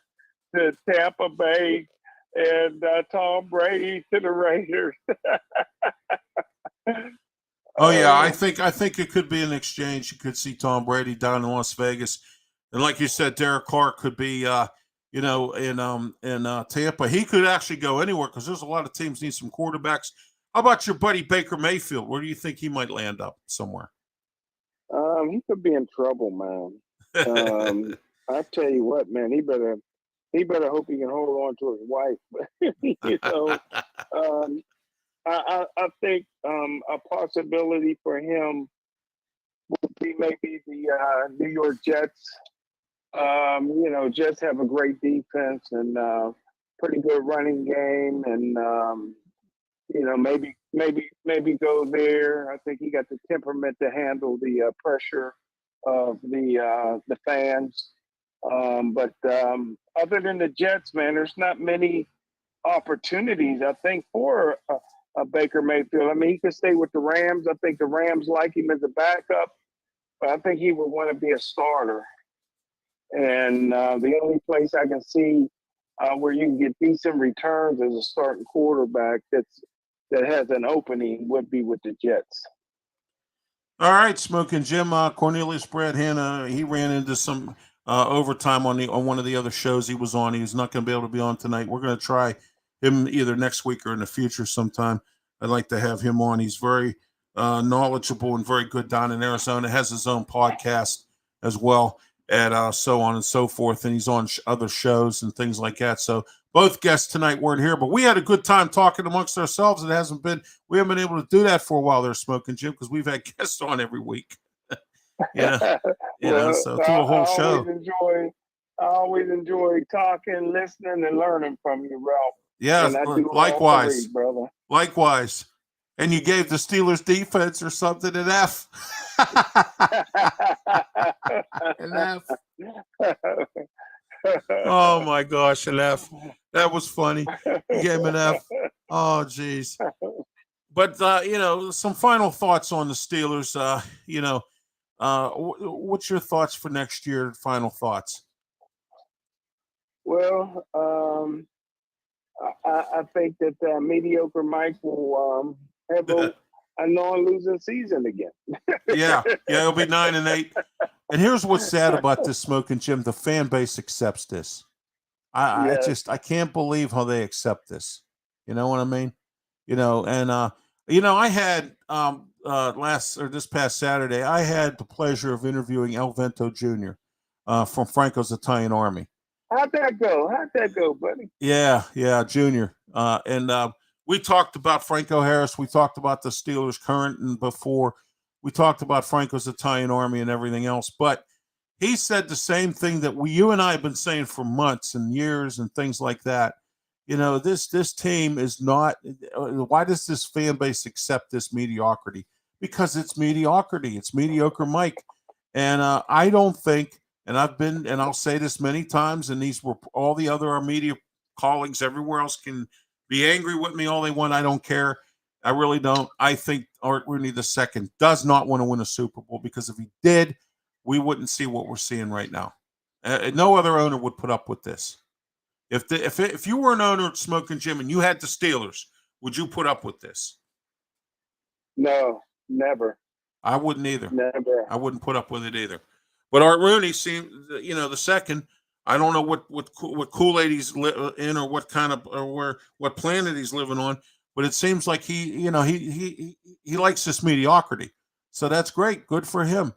to Tampa Bay and Tom Brady to the Raiders. Oh yeah, I think it could be an exchange. You could see Tom Brady down in Las Vegas, and like you said, Derek Carr could be, in Tampa. He could actually go anywhere because there's a lot of teams need some quarterbacks. How about your buddy Baker Mayfield? Where do you think he might land up somewhere? He could be in trouble, man. I tell you what, man, he better hope he can hold on to his wife. I think a possibility for him would be maybe the New York Jets. Jets have a great defense and pretty good running game, and maybe go there. I think he got the temperament to handle the pressure of the fans. But other than the Jets, man, there's not many opportunities, I think, for a Baker Mayfield. I mean, he could stay with the Rams. I think the Rams like him as a backup, but I think he would want to be a starter. And the only place I can see where you can get decent returns as a starting quarterback that has an opening would be with the Jets. All right, Smokin' Jim, Cornelius Brad Hanna, he ran into some overtime on one of the other shows he was on. He's not going to be able to be on tonight. We're going to try him either next week or in the future sometime. I'd like to have him on. He's very knowledgeable and very good down in Arizona. Has his own podcast as well, and so on and so forth. And he's on other shows and things like that. So both guests tonight weren't here, but we had a good time talking amongst ourselves. We haven't been able to do that for a while there, Smokin' Jim, because we've had guests on every week. So through a whole show. I always enjoy talking, listening, and learning from you, Ralph. Yeah, likewise, brother. Likewise. And you gave the Steelers defense or something an F. An F. Oh my gosh, an F. That was funny. You gave him an F. Oh geez. But some final thoughts on the Steelers. What's your thoughts for next year? Final thoughts. Well, I think that mediocre Mike will have a non-losing season again. Yeah, it'll be 9-8. And here's what's sad about this, Smokin' Jim. The fan base accepts this. I can't believe how they accept this. You know what I mean? I had this past Saturday, I had the pleasure of interviewing El Vento Jr. From Franco's Italian Army. How'd that go, buddy? Yeah, Junior. And we talked about Franco Harris. We talked about the Steelers current and before. We talked about Franco's Italian Army and everything else. But he said the same thing that you and I have been saying for months and years and things like that. This team is not. Why does this fan base accept this mediocrity? Because it's mediocrity. It's mediocre, Mike. And I don't think. And I'll say this many times, and these were all the other media colleagues everywhere else can be angry with me all they want. I don't care. I really don't. I think Art Rooney II does not want to win a Super Bowl, because if he did, we wouldn't see what we're seeing right now. No other owner would put up with this. If you were an owner at Smokin' Jim and you had the Steelers, would you put up with this? No, never. I wouldn't either. Never. I wouldn't put up with it either. But Art Rooney seemed, the second. I don't know what Kool-Aid he's in, or what kind of, or what planet he's living on. But it seems like he likes this mediocrity. So that's great. Good for him.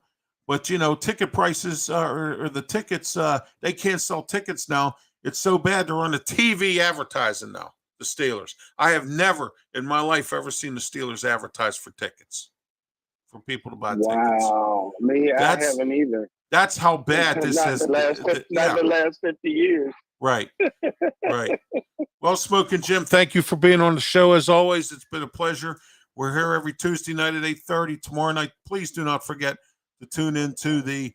But ticket prices or the tickets, they can't sell tickets now. It's so bad they're on the TV advertising now. The Steelers. I have never in my life ever seen the Steelers advertise for tickets, for people to buy tickets. Wow, me, I haven't either. That's how bad this is. Not the last 50 years. Right. Right. Well, Smokin' Jim, thank you for being on the show. As always, it's been a pleasure. We're here every Tuesday night at 8:30. Tomorrow night, please do not forget to tune into the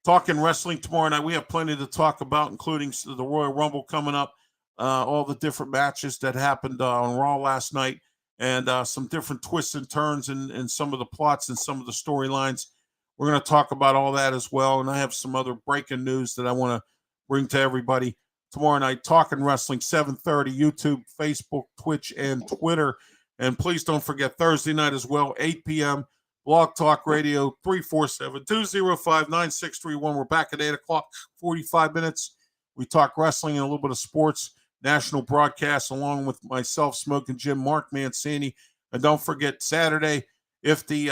Talking Wrestling tomorrow night. We have plenty to talk about, including the Royal Rumble coming up, all the different matches that happened on Raw last night, and some different twists and turns in some of the plots and some of the storylines. We're going to talk about all that as well, and I have some other breaking news that I want to bring to everybody tomorrow night. Talking Wrestling, 7:30, YouTube, Facebook, Twitch, and Twitter. And please don't forget Thursday night as well, 8 p.m., Blog Talk Radio, 347-205-9631. We're back at 8 o'clock, 45 minutes. We talk wrestling and a little bit of sports, national broadcasts, along with myself, Smokin' Jim, Mark Mancini. And don't forget Saturday, if they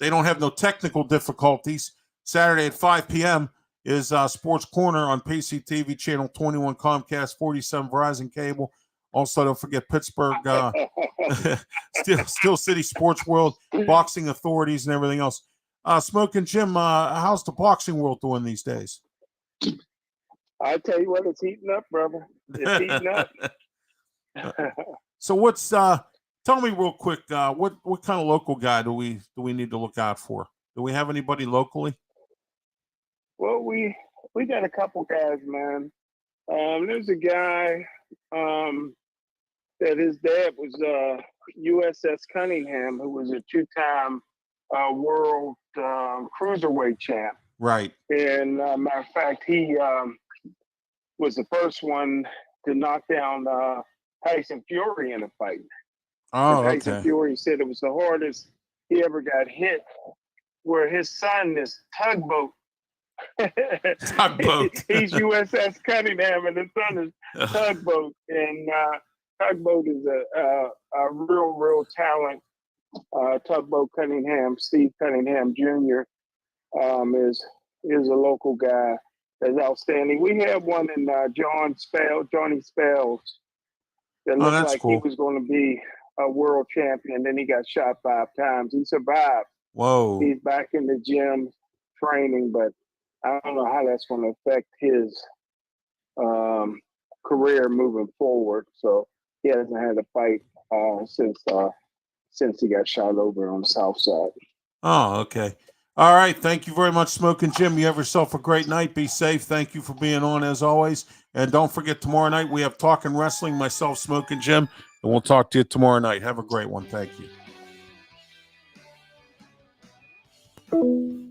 don't have no technical difficulties, Saturday at 5 p.m. is Sports Corner on PCTV, Channel 21, Comcast, 47, Verizon Cable. Also, don't forget Pittsburgh, Steel City Sports World, Boxing Authorities, and everything else. Smokin' Jim, how's the boxing world doing these days? I tell you what, it's heating up, brother. It's heating up. So what's tell me real quick, what kind of local guy do we need to look out for? Do we have anybody locally? Well, we got a couple guys, man. There's a guy that his dad was USS Cunningham, who was a two-time world cruiserweight champ. Right. And matter of fact, he was the first one to knock down Tyson Fury in a fight. Oh, and Tyson Fury said it was the hardest he ever got hit, where his son is Tugboat. Tugboat. He's USS Cunningham, and his son is Tugboat. And Tugboat is a real talent. Tugboat Cunningham, Steve Cunningham Jr. is a local guy that's outstanding. We had one in Johnny Spells, that looked like cool. He was going to be a world champion. Then he got shot 5 times. He survived. Whoa! He's back in the gym training, but I don't know how that's going to affect his career moving forward. So he hasn't had a fight since he got shot over on the south side. Oh, okay. All right. Thank you very much, Smoking Jim. You have yourself a great night. Be safe. Thank you for being on as always. And don't forget, tomorrow night we have Talking Wrestling, myself, Smoking Jim, and we'll talk to you tomorrow night. Have a great one. Thank you.